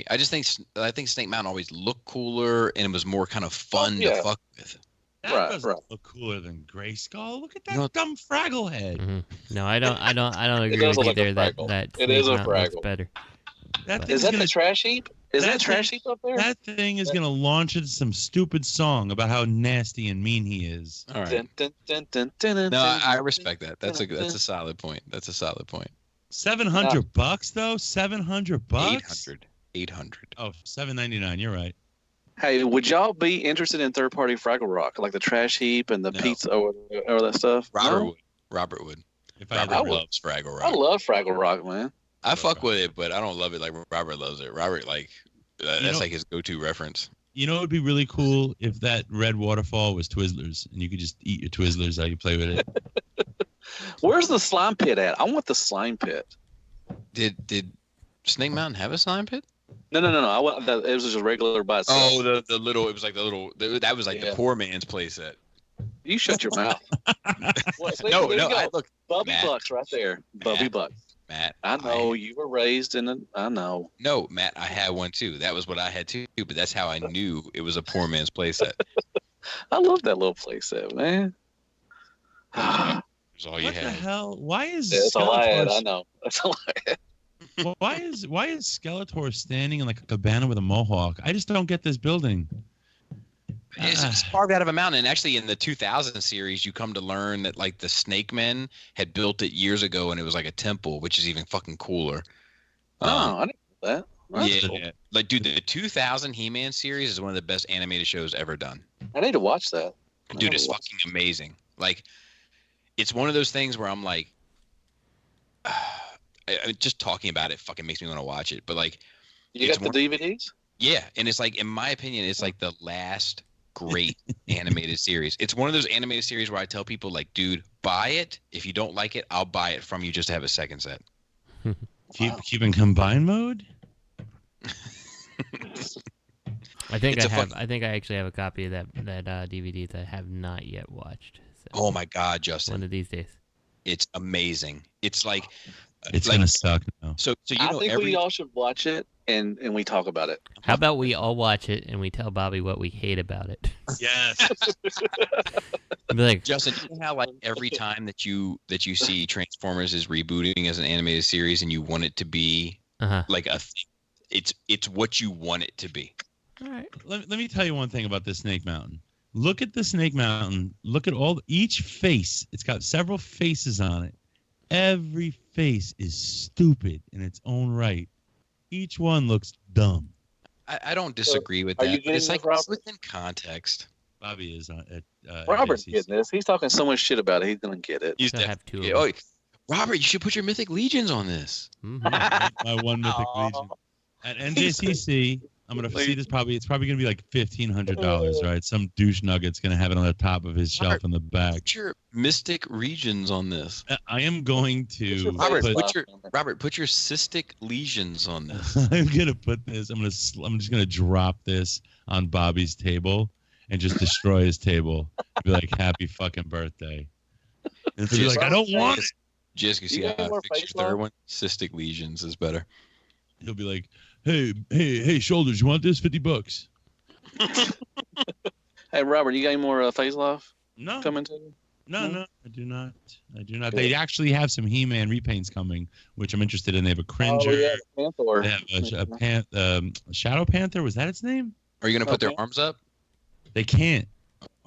I just think Snake Mountain always looked cooler, and it was more kind of fun to fuck with. That doesn't look cooler than Grayskull. Look at that dumb Fraggle head. Mm-hmm. No, I don't agree with you there. That it is a Fraggle. Looks better. Is that the trash heap? Is that trash heap up there? That thing is going to launch into some stupid song about how nasty and mean he is. All right. No, I respect that. That's a solid point. $700 though? $700? 800. Oh, $7.99. You're right. Hey, would y'all be interested in third-party Fraggle Rock, like the trash heap and the pizza or that stuff? Robert would. Robert loves Fraggle Rock. I love Fraggle Rock, man. I fuck with it, but I don't love it like Robert loves it. Robert, that's like his go-to reference. You know, it would be really cool if that red waterfall was Twizzlers, and you could just eat your Twizzlers while you play with it. Where's the slime pit at? I want the slime pit. Did Snake Mountain have a slime pit? No. It was just a regular by itself. Oh, the little. It was like the little. That was like the poor man's playset. You shut your mouth. No. Look, Bubby Bucks right there. Bubby Bucks. Matt, I know you were raised in I know. No, Matt, I had one too. That was what I had too. But that's how I knew it was a poor man's playset. I love that little playset, man. That's all you had. What the hell? Why is that's all I had. I know. That's all I had. Why is Skeletor standing in like a cabana with a mohawk? I just don't get this building. It's carved out of a mountain. And actually, in the 2000 series, you come to learn that like the Snake Men had built it years ago, and it was like a temple, which is even fucking cooler. I didn't know that. That's cool. Like, dude, the 2000 He-Man series is one of the best animated shows ever done. I need to watch that. Dude, it's fucking amazing. Like, it's one of those things where I'm like, just talking about it fucking makes me want to watch it. But like, you got the DVDs? Yeah, and it's like, in my opinion, it's like the last great animated series. It's one of those animated series where I tell people, like, dude, buy it. If you don't like it, I'll buy it from you just to have a second set. Keep in combined mode. I think I actually have a copy of that DVD that I have not yet watched. So oh my God, Justin! One of these days. It's amazing. It's like it's gonna suck now. So I think we all should watch it and we talk about it. How about we all watch it and we tell Bobby what we hate about it? Yes. Be like, Justin, you know how like every time that you see Transformers is rebooting as an animated series and you want it to be like a thing, it's what you want it to be. All right. Let me tell you one thing about the Snake Mountain. Look at the Snake Mountain. Look at each face. It's got several faces on it. Every face is stupid in its own right. Each one looks dumb. I don't disagree with that. But it's like within context. Bobby is at Robert's getting this. He's talking so much shit about it. He's gonna get it. He's gonna have two. Robert, you should put your Mythic Legions on this. Mm-hmm. My one Mythic Legion at NJCC. I'm gonna see this probably. It's probably gonna be like $1,500, right? Some douche nugget's gonna have it on the top of his shelf in the back. Put your Mystic Regions on this. I am going to. Robert, put your Cystic Lesions on this. I'm gonna put this. I'm just gonna drop this on Bobby's table, and just destroy his table. Be like, happy fucking birthday. And he'll be like, I don't want it. Just see how I fix your third one. Cystic lesions is better. He'll be like, hey, shoulders, you want this? $50. Hey, Robert, you got any more Phase Life? No. Coming to you? No, I do not. They actually have some He-Man repaints coming, which I'm interested in. They have a Cringer. Oh, yeah, Panther. They have a Shadow Panther. Was that its name? Are you going to put their arms up? They can't.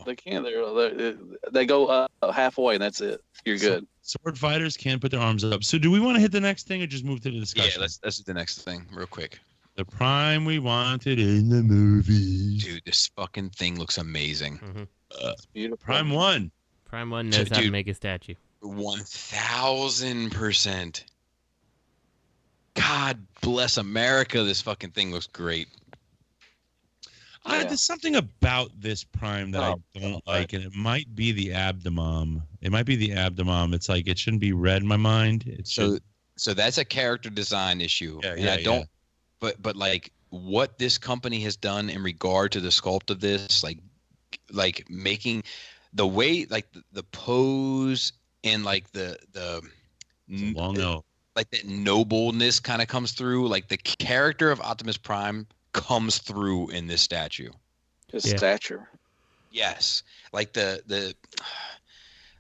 They can't. They go halfway, and that's it. You're good. Sword fighters can't put their arms up. So do we want to hit the next thing or just move to the discussion? Yeah, let's do the next thing real quick. The Prime we wanted in the movies. Dude, this fucking thing looks amazing. It's beautiful. Prime 1. Prime 1 knows how to make a statue. 1000%. God bless America. This fucking thing looks great. There's something about this Prime that I don't like, and it might be the abdomen. It's like it shouldn't be red in my mind. So that's a character design issue. But like what this company has done in regard to the sculpt of this, like making the way, like the pose and like the long O, like that nobleness kind of comes through. Like the character of Optimus Prime comes through in this statue. His stature. Yes, like the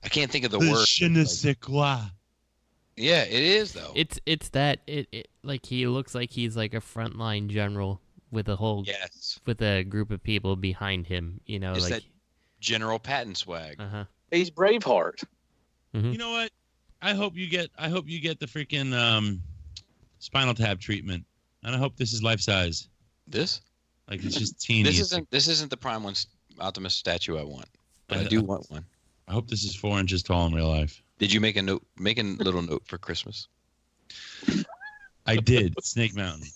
I can't think of the word. Je ne sais quoi. Yeah, it is though. It's that it like he looks like he's like a frontline general with a whole with a group of people behind him. You know, it's like that General Patton swag. He's Braveheart. Mm-hmm. You know what? I hope you get the freaking Spinal Tap treatment, and I hope this is life size. This? Like it's just teeny. This isn't the Prime 1 Optimus statue I want, but I do want one. I hope this is 4 inches tall in real life. Did you make a little note for Christmas? I did. Snake Mountain.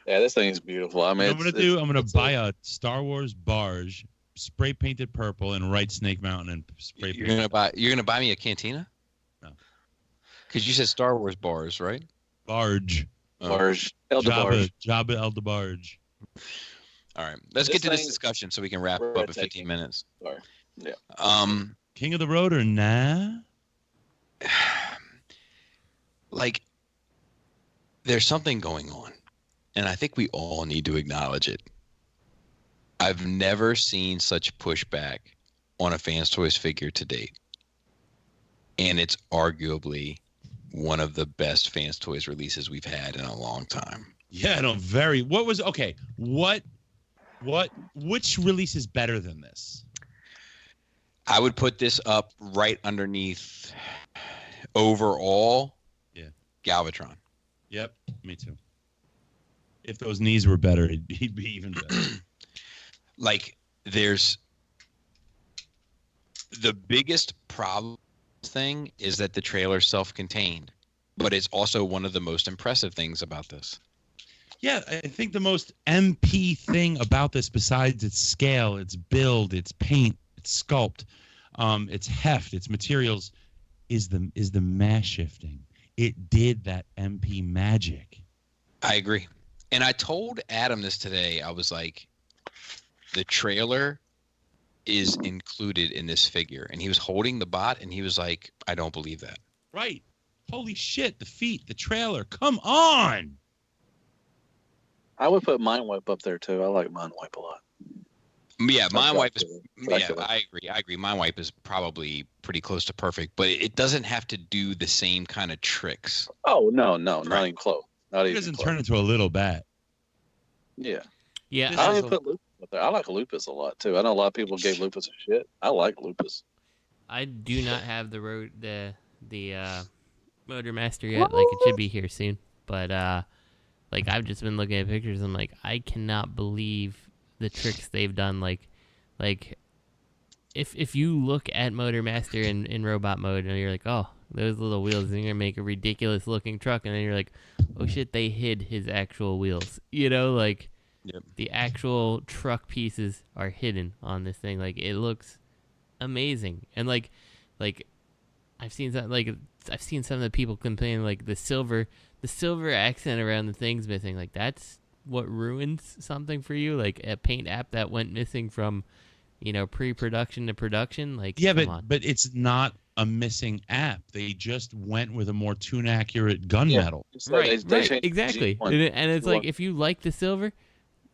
Yeah, this thing is beautiful. I mean, I'm gonna buy a Star Wars barge, spray painted purple, and write Snake Mountain and spray paint. You're gonna buy me a cantina? No. Because you said Star Wars bars, right? Barge. Barge. Jabba El DeBarge. All right, let's get to this discussion so we can wrap up in 15 minutes. Sorry. Yeah. King of the Road or nah? Like, there's something going on, and I think we all need to acknowledge it. I've never seen such pushback on a FansToys figure to date, and it's arguably one of the best FansToys releases we've had in a long time. Yeah, no, which release is better than this? I would put this up right underneath overall. Yeah. Galvatron. Yep, me too. If those knees were better, he'd be even better. Like, there's the biggest problem thing is that the trailer's self-contained, but it's also one of the most impressive things about this. Yeah, I think the most MP thing about this, besides its scale, its build, its paint, its sculpt, its heft, its materials, is the mass shifting. It did that MP magic. I agree. And I told Adam this today. I was like, the trailer is included in this figure. And he was holding the bot, and he was like, I don't believe that. Right. Holy shit, the feet, the trailer. Come on. I would put Mindwipe up there, too. I like Mindwipe a lot. Yeah, Mindwipe is. Yeah, I agree. Mindwipe is probably pretty close to perfect, but it doesn't have to do the same kind of tricks. Oh no, not even close. It doesn't turn into a little bat. Yeah. Yeah. I don't even put Lupus up there. I like Lupus a lot too. I know a lot of people gave Lupus a shit. I like Lupus. I do not have the Motor Master yet. Like, it should be here soon, but like, I've just been looking at pictures. I'm like, I cannot believe the tricks they've done. Like if you look at Motor Master in robot mode and you're like, oh, those little wheels, and you're gonna make a ridiculous looking truck, and then you're like, oh shit, they hid his actual wheels. You know, like, the actual truck pieces are hidden on this thing. Like, it looks amazing. And like I've seen some of the people complaining, like, the silver accent around the thing's missing. Like, that's what ruins something for you, like a paint app that went missing from, pre-production to production. Like, yeah, come on. but it's not a missing app. They just went with a more tune-accurate gunmetal. Right, exactly. And it's like, if you like the silver,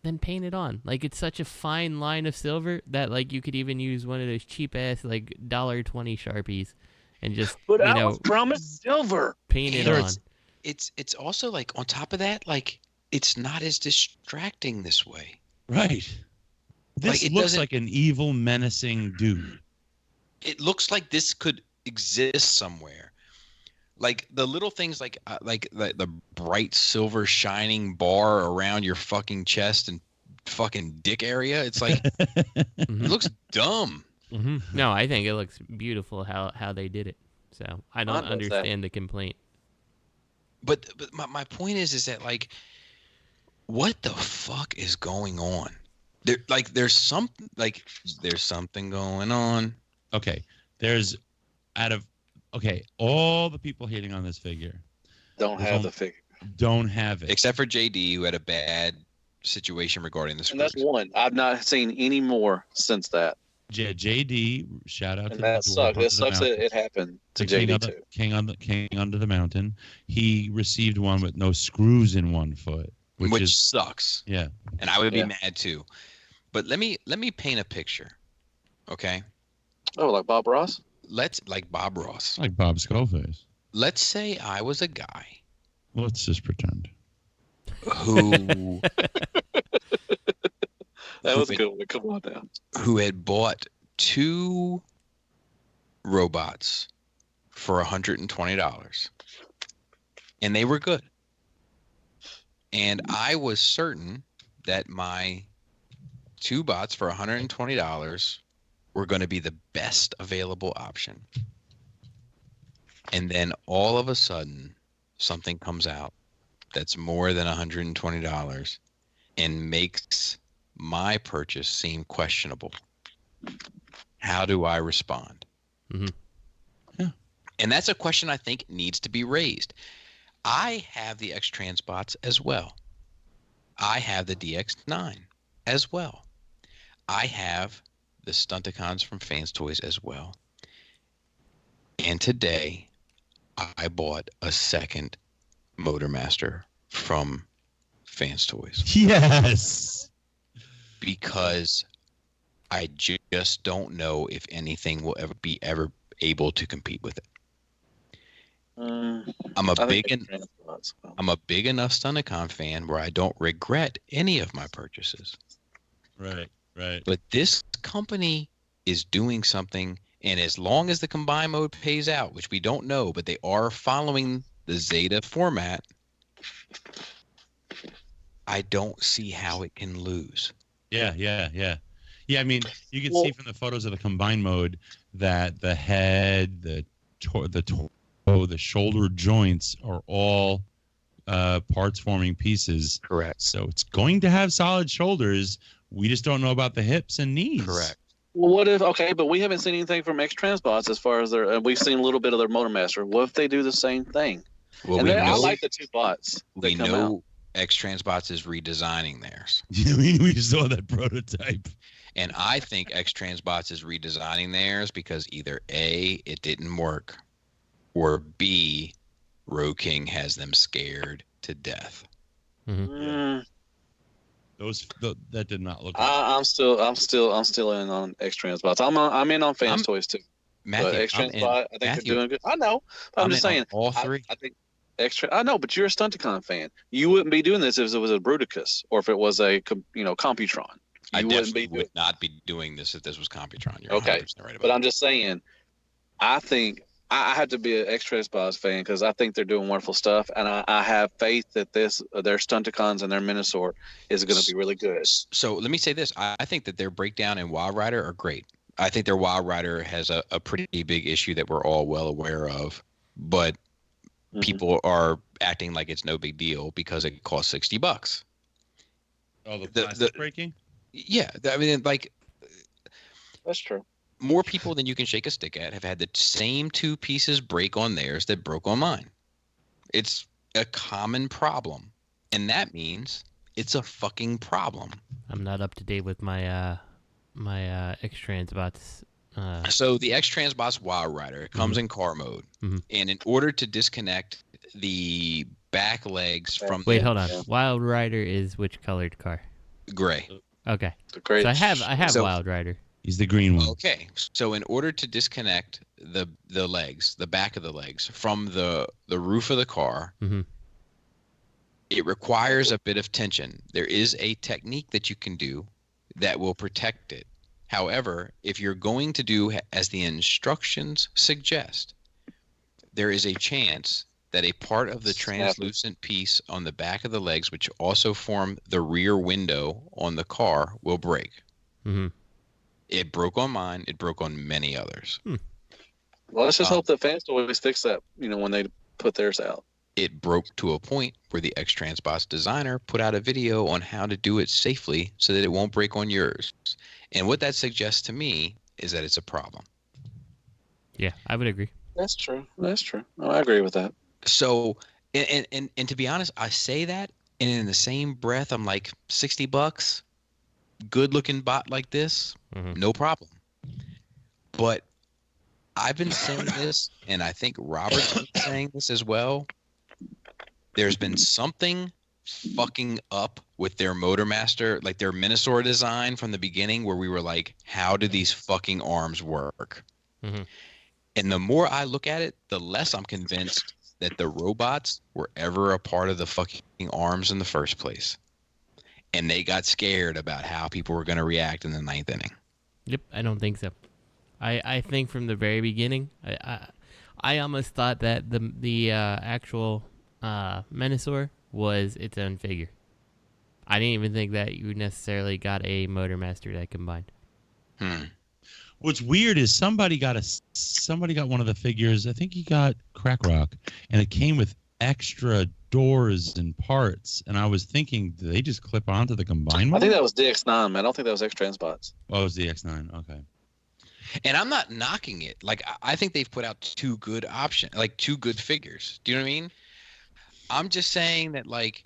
then paint it on. Like, it's such a fine line of silver that, like, you could even use one of those cheap-ass, like, $1.20 Sharpies and just, but I was promised silver. Paint it on. It's also, like, on top of that, like, it's not as distracting this way. Right. This looks like an evil, menacing dude. It looks like this could exist somewhere. Like the little things, like the bright silver shining bar around your fucking chest and fucking dick area. It's like it looks dumb. Mm-hmm. No, I think it looks beautiful how they did it. So I don't understand the complaint. But my point is that, like, what the fuck is going on? There's something going on. Okay, all the people hating on this figure don't have the figure. Don't have it, except for JD, who had a bad situation regarding the screws. And that's one. I've not seen any more since that. Yeah, JD, shout out and to that sucks. It sucks that it happened to JD too. King under the mountain. He received one with no screws in one foot, which sucks. Yeah, and I would be mad too. But let me paint a picture, okay? Oh, like Bob Ross? Like Bob Ross. Like Bob Skullface. Let's say I was a guy. Let's just pretend. Who that was a good one. Come on now. Who had bought 2 robots for $120. And they were good. And I was certain that my 2 bots for $120 were going to be the best available option. And then all of a sudden, something comes out that's more than $120 and makes my purchase seem questionable. How do I respond? Mm-hmm. Yeah. And that's a question I think needs to be raised. I have the X-Trans bots as well. I have the DX9 as well. I have the Stunticons from FansToys as well. And today, I bought a second Motormaster from FansToys. Yes! Because I just don't know if anything will ever be able to compete with it. I'm a big enough Stunticon fan where I don't regret any of my purchases. Right. But this company is doing something, and as long as the combine mode pays out, which we don't know, but they are following the Zeta format, I don't see how it can lose. Yeah. I mean, you can see from the photos of the combine mode that the head, the shoulder joints are all parts forming pieces. Correct. So it's going to have solid shoulders. We just don't know about the hips and knees. Correct. Well, what if? Okay, but we haven't seen anything from X-Trans bots as far as their. We've seen a little bit of their Motormaster. What if they do the same thing? Well, I like the 2 bots. We know X-Trans bots is redesigning theirs. We saw that prototype. And I think X-Trans bots is redesigning theirs because either A, it didn't work, or B, Road King has them scared to death. Mm-hmm. That did not look. I'm still in on X-Trans bots. I'm in on FansToys too. Matthew, X-Trans bot, I think they're doing good. I know. But I'm just saying. All 3. I think I know, but you're a Stunticon fan. You wouldn't be doing this if it was a Bruticus or if it was a Computron. I definitely would not be doing this if this was Computron. You're okay, 100% right about but I'm just saying. I think I have to be an X-Trans bots fan because I think they're doing wonderful stuff, and I have faith that their Stunticons and their Minosaur is going to be really good. So let me say this: I think that their breakdown and Wild Rider are great. I think their Wild Rider has a pretty big issue that we're all well aware of, but people are acting like it's no big deal because it costs $60. Oh, the plastic breaking? Yeah, I mean, like that's true. More people than you can shake a stick at have had the same 2 pieces break on theirs that broke on mine. It's a common problem, and that means It's a fucking problem. I'm not up to date with my my X-Trans bots. So the X-Trans bots Wild Rider comes in car mode, and in order to disconnect the back legs from hold on. Wild Rider is which colored car? Gray. Okay. Gray. So I have Wild Rider. He's the green one. Okay. So in order to disconnect the legs, the back of the legs from the roof of the car, it requires a bit of tension. There is a technique that you can do that will protect it. However, if you're going to do as the instructions suggest, there is a chance that a part of the translucent piece on the back of the legs, which also form the rear window on the car, will break. It broke on mine. It broke on many others. Well, let's just hope that FansToys fix that, when they put theirs out. It broke to a point where the X-Transbots designer put out a video on how to do it safely so that it won't break on yours. And what that suggests to me is that it's a problem. Yeah, I would agree. That's true. Oh, I agree with that. So, and to be honest, I say that, and in the same breath, I'm like, $60, good looking bot like this, no problem. But I've been saying this, and I think Robert's been saying this as well. There's been something fucking up with their Motormaster, like their Minosaur design from the beginning, where we were like, how do these fucking arms work? And the more I look at it, the less I'm convinced that the robots were ever a part of the fucking arms in the first place. And they got scared about how people were going to react in the 9th inning. Yep, I don't think so. I think from the very beginning, I almost thought that the actual Minosaur was its own figure. I didn't even think that you necessarily got a Motormaster that combined. What's weird is somebody got one of the figures. I think he got Crack Rock, and it came with extra doors and parts. And I was thinking, do they just clip onto the combined one? I think that was DX9, man. I don't think that was X-Transbots. Oh, it was DX9. Okay. And I'm not knocking it. Like, I think they've put out two good figures. Do you know what I mean? I'm just saying that, like,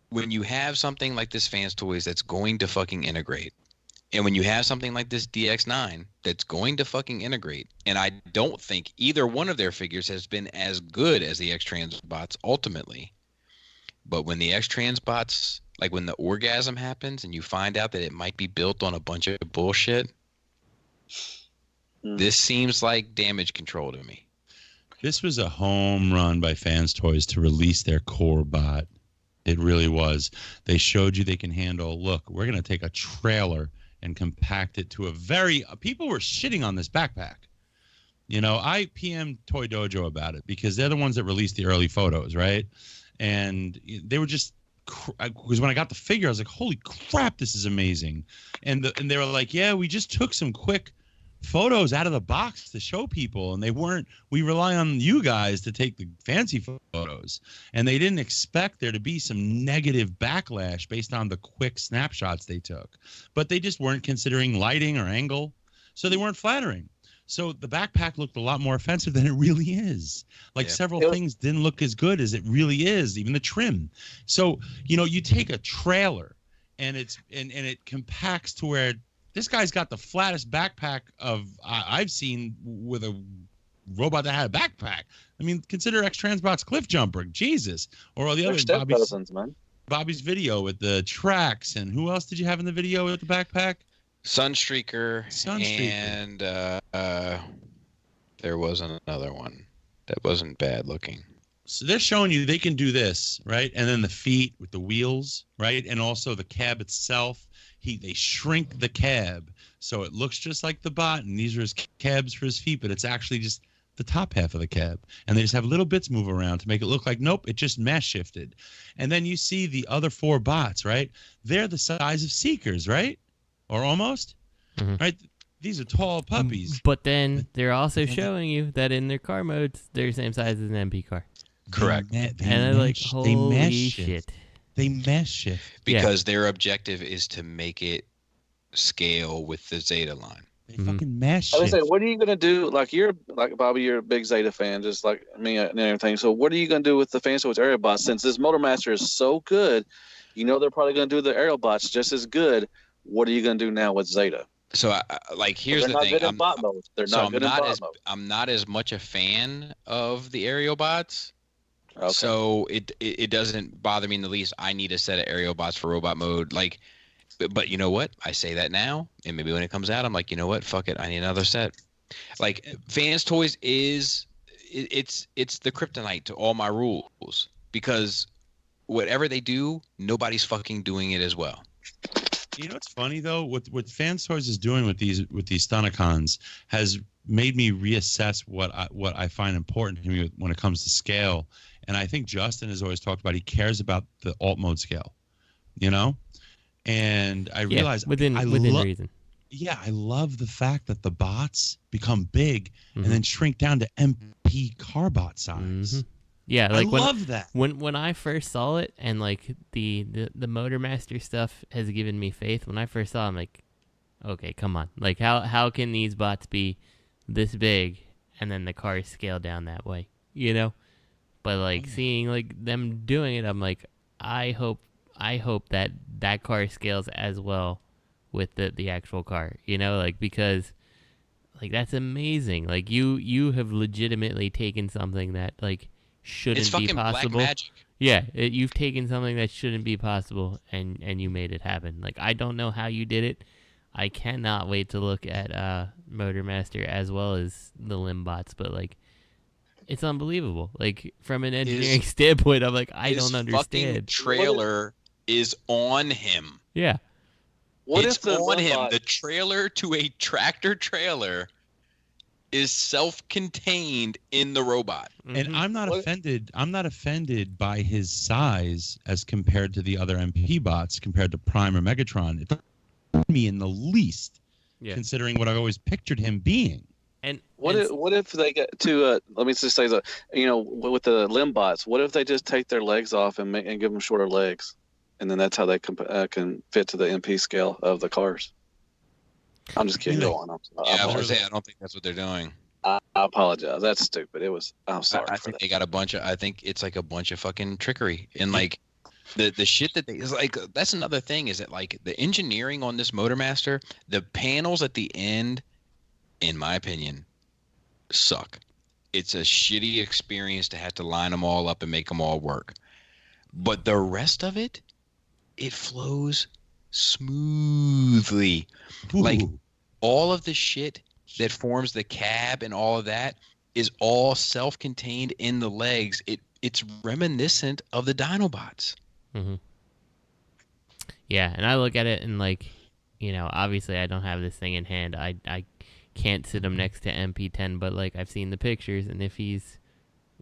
when you have something like this FansToys that's going to fucking integrate, and when you have something like this DX9 that's going to fucking integrate, and I don't think either one of their figures has been as good as the X-Transbots ultimately, but when the X-Transbots, like when the orgasm happens and you find out that it might be built on a bunch of bullshit, this seems like damage control to me. This was a home run by FansToys to release their core bot. It really was. They showed you they can handle, look, we're going to take a trailer and compact it to people were shitting on this backpack. I PM'd Toy Dojo about it because they're the ones that released the early photos, right? And they were just, because when I got the figure, I was like, holy crap, this is amazing. And they were like, yeah, we just took some quick photos out of the box to show people, and we rely on you guys to take the fancy photos, and they didn't expect there to be some negative backlash based on the quick snapshots they took, but they just weren't considering lighting or angle, so they weren't flattering. So the backpack looked a lot more offensive than it really is. Several things didn't look as good as it really is, even the trim. So you take a trailer and it compacts to where this guy's got the flattest backpack I've seen with a robot that had a backpack. I mean, consider X-Transbots Cliff Jumper, Jesus, or all the other Bobby's video with the tracks, and who else did you have in the video with the backpack? Sunstreaker, and there was another one that wasn't bad looking. So they're showing you they can do this, right? And then the feet with the wheels, right? And also the cab itself. They shrink the cab so it looks just like the bot, and these are his cabs for his feet, but it's actually just the top half of the cab. And they just have little bits move around to make it look like, nope, it just mass shifted. And then you see the other 4 bots, right? They're the size of Seekers, right? Or almost, right? These are tall puppies. But then they're also showing you that in their car modes, they're the same size as an MP car. Correct. And they're like, holy shit. They mesh shift. Because their objective is to make it scale with the Zeta line. They fucking mesh shift. I was saying, what are you going to do? Like, Bobby, you're a big Zeta fan, just like me and everything. So what are you going to do with the FansToys area bots? Since this Motormaster is so good, You know they're probably going to do the aerial bots just as good. What are you going to do now with Zeta? So, here's the thing. They're not good in bot mode. They're not good in bot mode. I'm not as much a fan of the aerial bots. Okay. So it doesn't bother me in the least. I need a set of aerial bots for robot mode. Like, but you know what? I say that now, and maybe when it comes out, I'm like, you know what? Fuck it. I need another set. Like, FansToys it's the kryptonite to all my rules, because whatever they do, nobody's fucking doing it as well. You know what's funny though? What FansToys is doing with these Stunticons has made me reassess what I find important to me when it comes to scale. And I think Justin has always talked about he cares about the alt mode scale, you know. And I realize within reason. Yeah, I love the fact that the bots become big and then shrink down to MP car bot size. Mm-hmm. Yeah, like I love that. When I first saw it, and like the Motormaster stuff has given me faith. When I first saw it, I'm like, okay, come on. Like how can these bots be this big and then the cars scale down that way? You know? But like seeing like them doing it, I'm like, I hope that car scales as well with the actual car. You know, like, because like that's amazing. Like you have legitimately taken something that like shouldn't be possible. Black magic. Yeah, you've taken something that shouldn't be possible and you made it happen. Like, I don't know how you did it. I cannot wait to look at Motormaster as well as the Limbots, but like, it's unbelievable. Like, from an engineering standpoint, I'm like, I don't understand. Fucking trailer is on him. Yeah. It's on him. The trailer to a tractor trailer is self-contained in the robot. And I'm not offended. I'm not offended by his size as compared to the other MP bots, compared to Prime or Megatron. It doesn't hurt me in the least, considering what I've always pictured him being. And what if they get to let me just say that, you know, with the limb bots, what if they just take their legs off and give them shorter legs, and then that's how they can fit to the MP scale of the cars? I'm just kidding. Go on. I was gonna say, I don't think that's what they're doing. I apologize. That's stupid. I'm sorry. I think they got a bunch of. I think it's like a bunch of fucking trickery, and like the shit that they is like. That's another thing, is that like the engineering on this Motormaster, the panels at the end, in my opinion, suck. It's a shitty experience to have to line them all up and make them all work. But the rest of it, it flows smoothly. Ooh. Like, all of the shit that forms the cab and all of that is all self-contained in the legs. It's reminiscent of the Dinobots. Mm-hmm. Yeah, and I look at it and, like, you know, obviously I don't have this thing in hand. I can't sit him next to MP10, but like, I've seen the pictures, and if he's,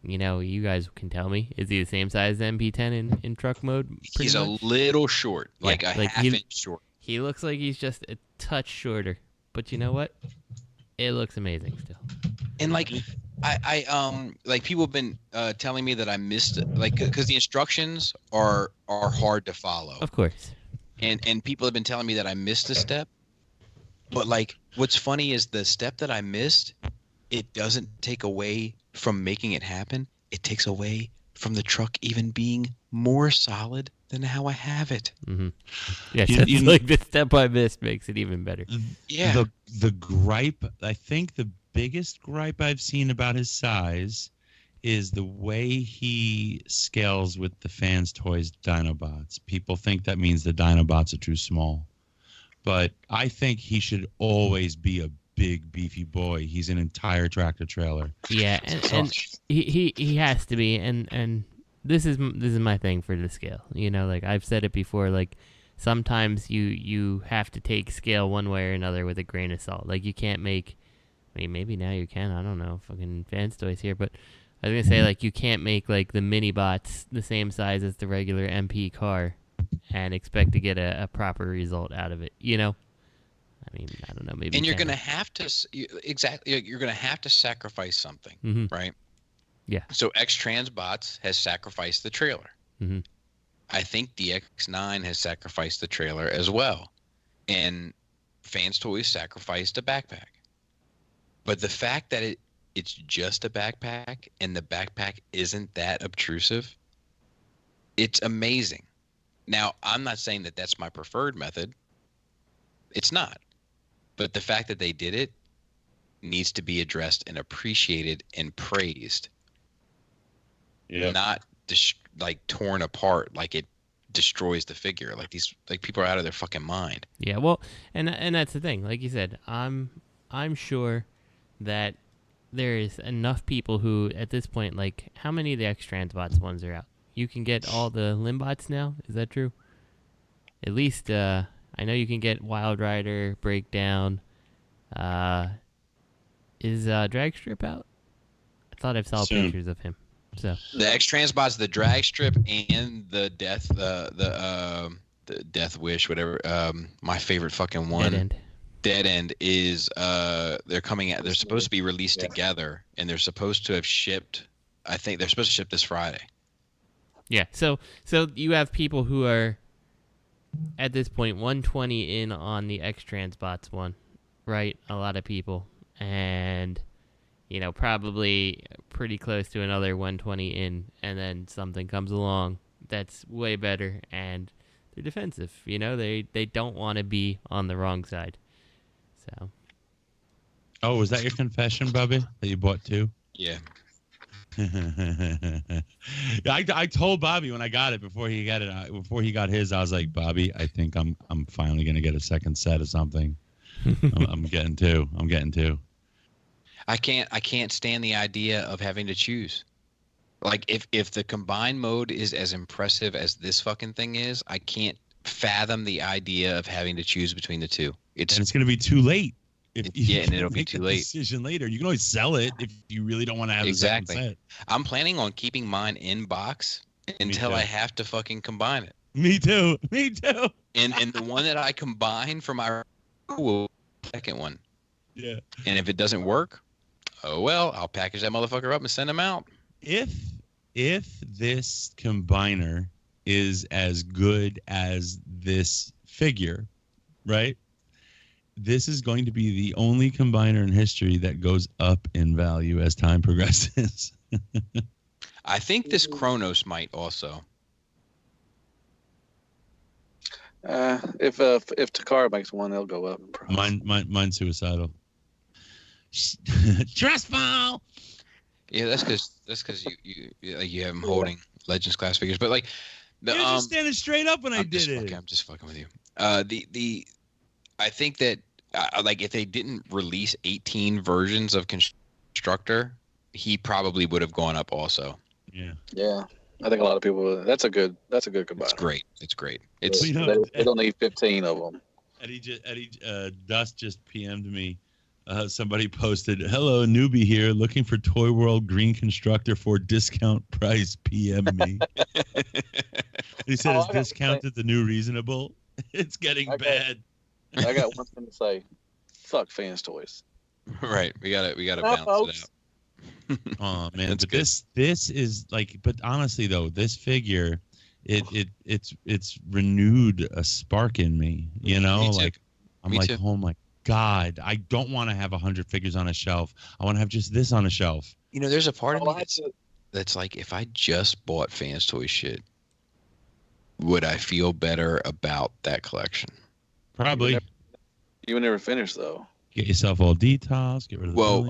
you know, you guys can tell me, is he the same size as MP10 in truck mode? He's much? A little short, like a half inch short. He looks like he's just a touch shorter, but you know what? It looks amazing still. And like, I like, people have been telling me that I missed, like, because the instructions are hard to follow. Of course. And people have been telling me that I missed a step, but like, what's funny is the step that I missed, it doesn't take away from making it happen. It takes away from the truck even being more solid than how I have it. Mm-hmm. Yeah, like the step I missed makes it even better. Yeah. The gripe, I think the biggest gripe I've seen about his size is the way he scales with the FansToys Dinobots. People think that means the Dinobots are too small. But I think he should always be a big, beefy boy. He's an entire tractor trailer. Yeah, and he has to be. And this is my thing for the scale. You know, like, I've said it before, like, sometimes you have to take scale one way or another with a grain of salt. Like, you can't make, I mean, maybe now you can, I don't know, fucking FansToys here, but I was going to say, like, you can't make, like, the mini bots the same size as the regular MP car and expect to get a proper result out of it, you know? I mean, I don't know, maybe. And you're going to have to, you're going to have to sacrifice something, right? Yeah. So X-Trans Bots has sacrificed the trailer. Mm-hmm. I think DX9 has sacrificed the trailer as well. And FansToys sacrificed a backpack. But the fact that it's just a backpack, and the backpack isn't that obtrusive, it's amazing. Now, I'm not saying that that's my preferred method. It's not. But the fact that they did it needs to be addressed and appreciated and praised. Yeah. Not like torn apart like it destroys the figure. Like these people are out of their fucking mind. Yeah, well, and that's the thing. Like you said, I'm sure that there is enough people who at this point, like, how many of the X-Transbots ones are out? You can get all the Limbots now. Is that true? At least I know you can get Wild Rider, Breakdown. Is Drag Strip out? I thought I saw pictures of him. So the X-Transbots, the Drag Strip, and the Death, the Death Wish, whatever. My favorite fucking one. Dead End is they're coming out. They're supposed to be released together, and they're supposed to have shipped. I think they're supposed to ship this Friday. Yeah. So you have people who are at this point 120 in on the X-Transbots one, right? A lot of people, and probably pretty close to another 120 in, and then something comes along that's way better, and they're defensive. They don't want to be on the wrong side. So. Oh, was that your confession, Bubby? That you bought two? Yeah. I told Bobby when I got it before he got his, I was like, Bobby, I think I'm finally gonna get a second set of something. I'm getting two. I can't stand the idea of having to choose. Like if the combined mode is as impressive as this fucking thing is, I can't fathom the idea of having to choose between the two. And it's going to be too late. And it'll be too late. Decision later. You can always sell it if you really don't want to have a second set. I'm planning on keeping mine in box until I have to fucking combine it. Me too. And the one that I combine for my second one. Yeah. And if it doesn't work, oh well, I'll package that motherfucker up and send them out. If this combiner is as good as this figure, right? This is going to be the only combiner in history that goes up in value as time progresses. I think this Kronos might also. If Takara makes one, they'll go up in price. Mine's suicidal. Trust fall. Yeah, that's because you have them holding Legends class figures, but like you're just standing straight up when I did it. I'm just fucking with you. I think that like if they didn't release 18 versions of Constructor, he probably would have gone up also. Yeah. Yeah. I think a lot of people. That's a good combiner. It's great. They don't need 15 of them. Eddie Dust just PM'd me. Somebody posted, "Hello, newbie here, looking for Toyworld Green Constructor for discount price. PM me." He said, "Is discounted the new reasonable?" It's getting bad. I got one thing to say. Fuck FansToys. Right, we gotta balance it out. Oh man, but this is like. But honestly though, this figure, it's renewed a spark in me. Me too. I'm like, oh my God, I don't want to have 100 figures on a shelf. I want to have just this on a shelf. There's a part of me that's like, if I just bought FansToys shit, would I feel better about that collection? Probably. You would never finish though. Get yourself all detox. Get rid of the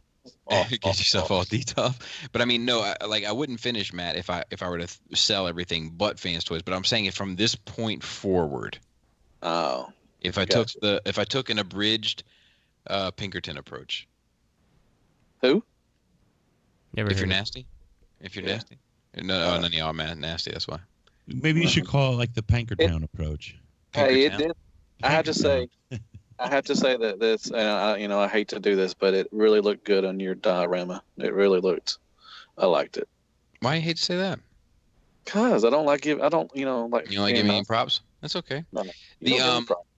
get yourself all detox. But I mean, no, I wouldn't finish, Matt, if I were to sell everything but FansToys. But I'm saying if from this point forward. Oh. If I took an abridged Pinkerton approach. Who? Never. If you're nasty. No, none of y'all nasty. That's why. Maybe you should call it like the Pinkerton approach. Hey, it did. I have to say that this. I hate to do this, but it really looked good on your diorama. It really looked. I liked it. Why you hate to say that? Cause I don't like give. I don't. You don't give me any props. That's okay. No,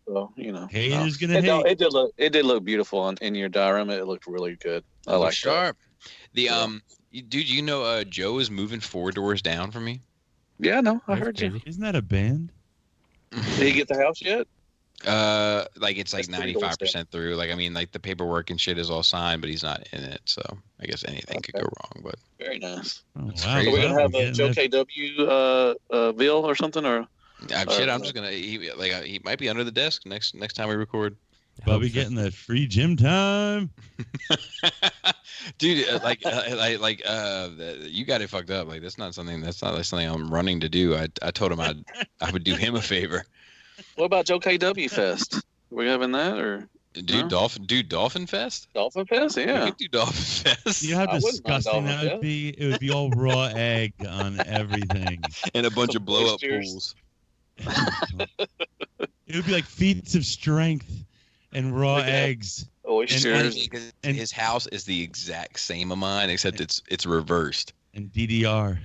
So, haters gonna hate. It did look beautiful in your diorama. It looked really good. I like sharp. Dude, Joe is moving 4 doors down from me. Yeah, no, I heard you. Isn't that a band? Did he get the house yet? It's like 95% through. Like, I mean, like the paperwork and shit is all signed, but he's not in it. So I guess anything could go wrong. But very nice. Oh, wow. So we're gonna have a Joe KW Ville or something, or I'm just gonna. He might be under the desk next time we record. Bubby getting that free gym time, dude. You got it fucked up. Like that's not something I'm running to do. I told him I would do him a favor. What about Joe KW Fest? Are we having that or? Dolphin Fest? Dolphin Fest, yeah. We could do Dolphin Fest. You know how disgusting that would be? It would be all raw egg on everything. And a bunch of blow-up pools. It would be like feats of strength and raw eggs. Oysters. And his house is the exact same of mine, except it's reversed. And DDR.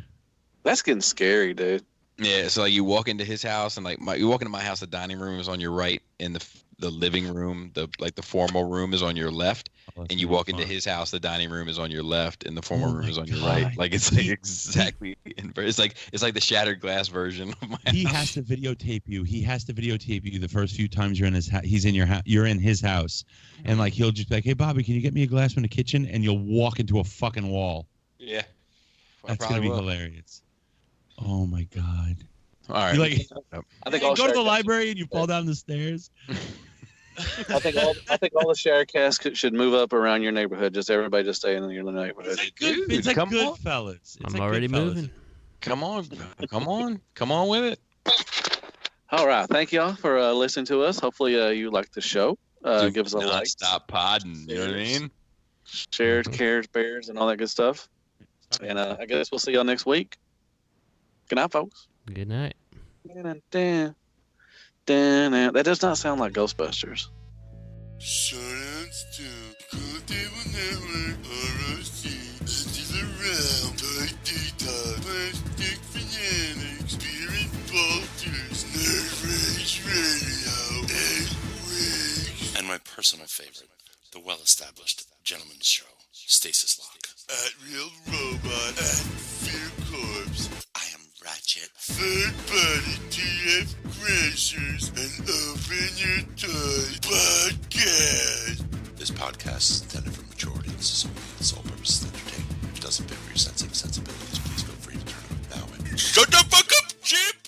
That's getting scary, dude. Yeah, so like you walk into his house and you walk into my house, the dining room is on your right, and the living room, the formal room is on your left, and you walk into his house, the dining room is on your left, and the formal room is on your right. Like it's like exactly inverse. It's like the shattered glass version of my house. He has to videotape you. He has to videotape you the first few times you're in his house. He's in your house. You're in his house, and like he'll just be like, "Hey, Bobby, can you get me a glass from the kitchen?" And you'll walk into a fucking wall. Yeah, that's gonna be hilarious. Oh my god! All right, I think go to the library and you fall down the stairs. I think all the Sharecasts should move up around your neighborhood. Just everybody just stay in your neighborhood. It's like Goodfellas. I'm already moving. Come on with it. All right, thank y'all for listening to us. Hopefully you like the show. Give us a like. Stop podding. You know what I mean? Shares, cares, bears, and all that good stuff. And I guess we'll see y'all next week. Good night, folks. Good night. That does not sound like Ghostbusters. Shoutouts to Cool Table Network, ROC, Edges Around, Toy Detox, Plastic Fanatics, Spirit Vultures, Nerd Rage Radio, and Wigs. And my personal favorite, the well-established Gentleman's Show, Stasis Lock. At Real Robot, at Fear Corpse. I am Ratchet. Third Party TF Crashers and Open Your Toys Podcast. This podcast is intended for mature audiences only. Its sole purpose is entertainment. If it doesn't fit with your sensitive sensibilities, please feel free to turn it off now and shut the fuck up, Chip!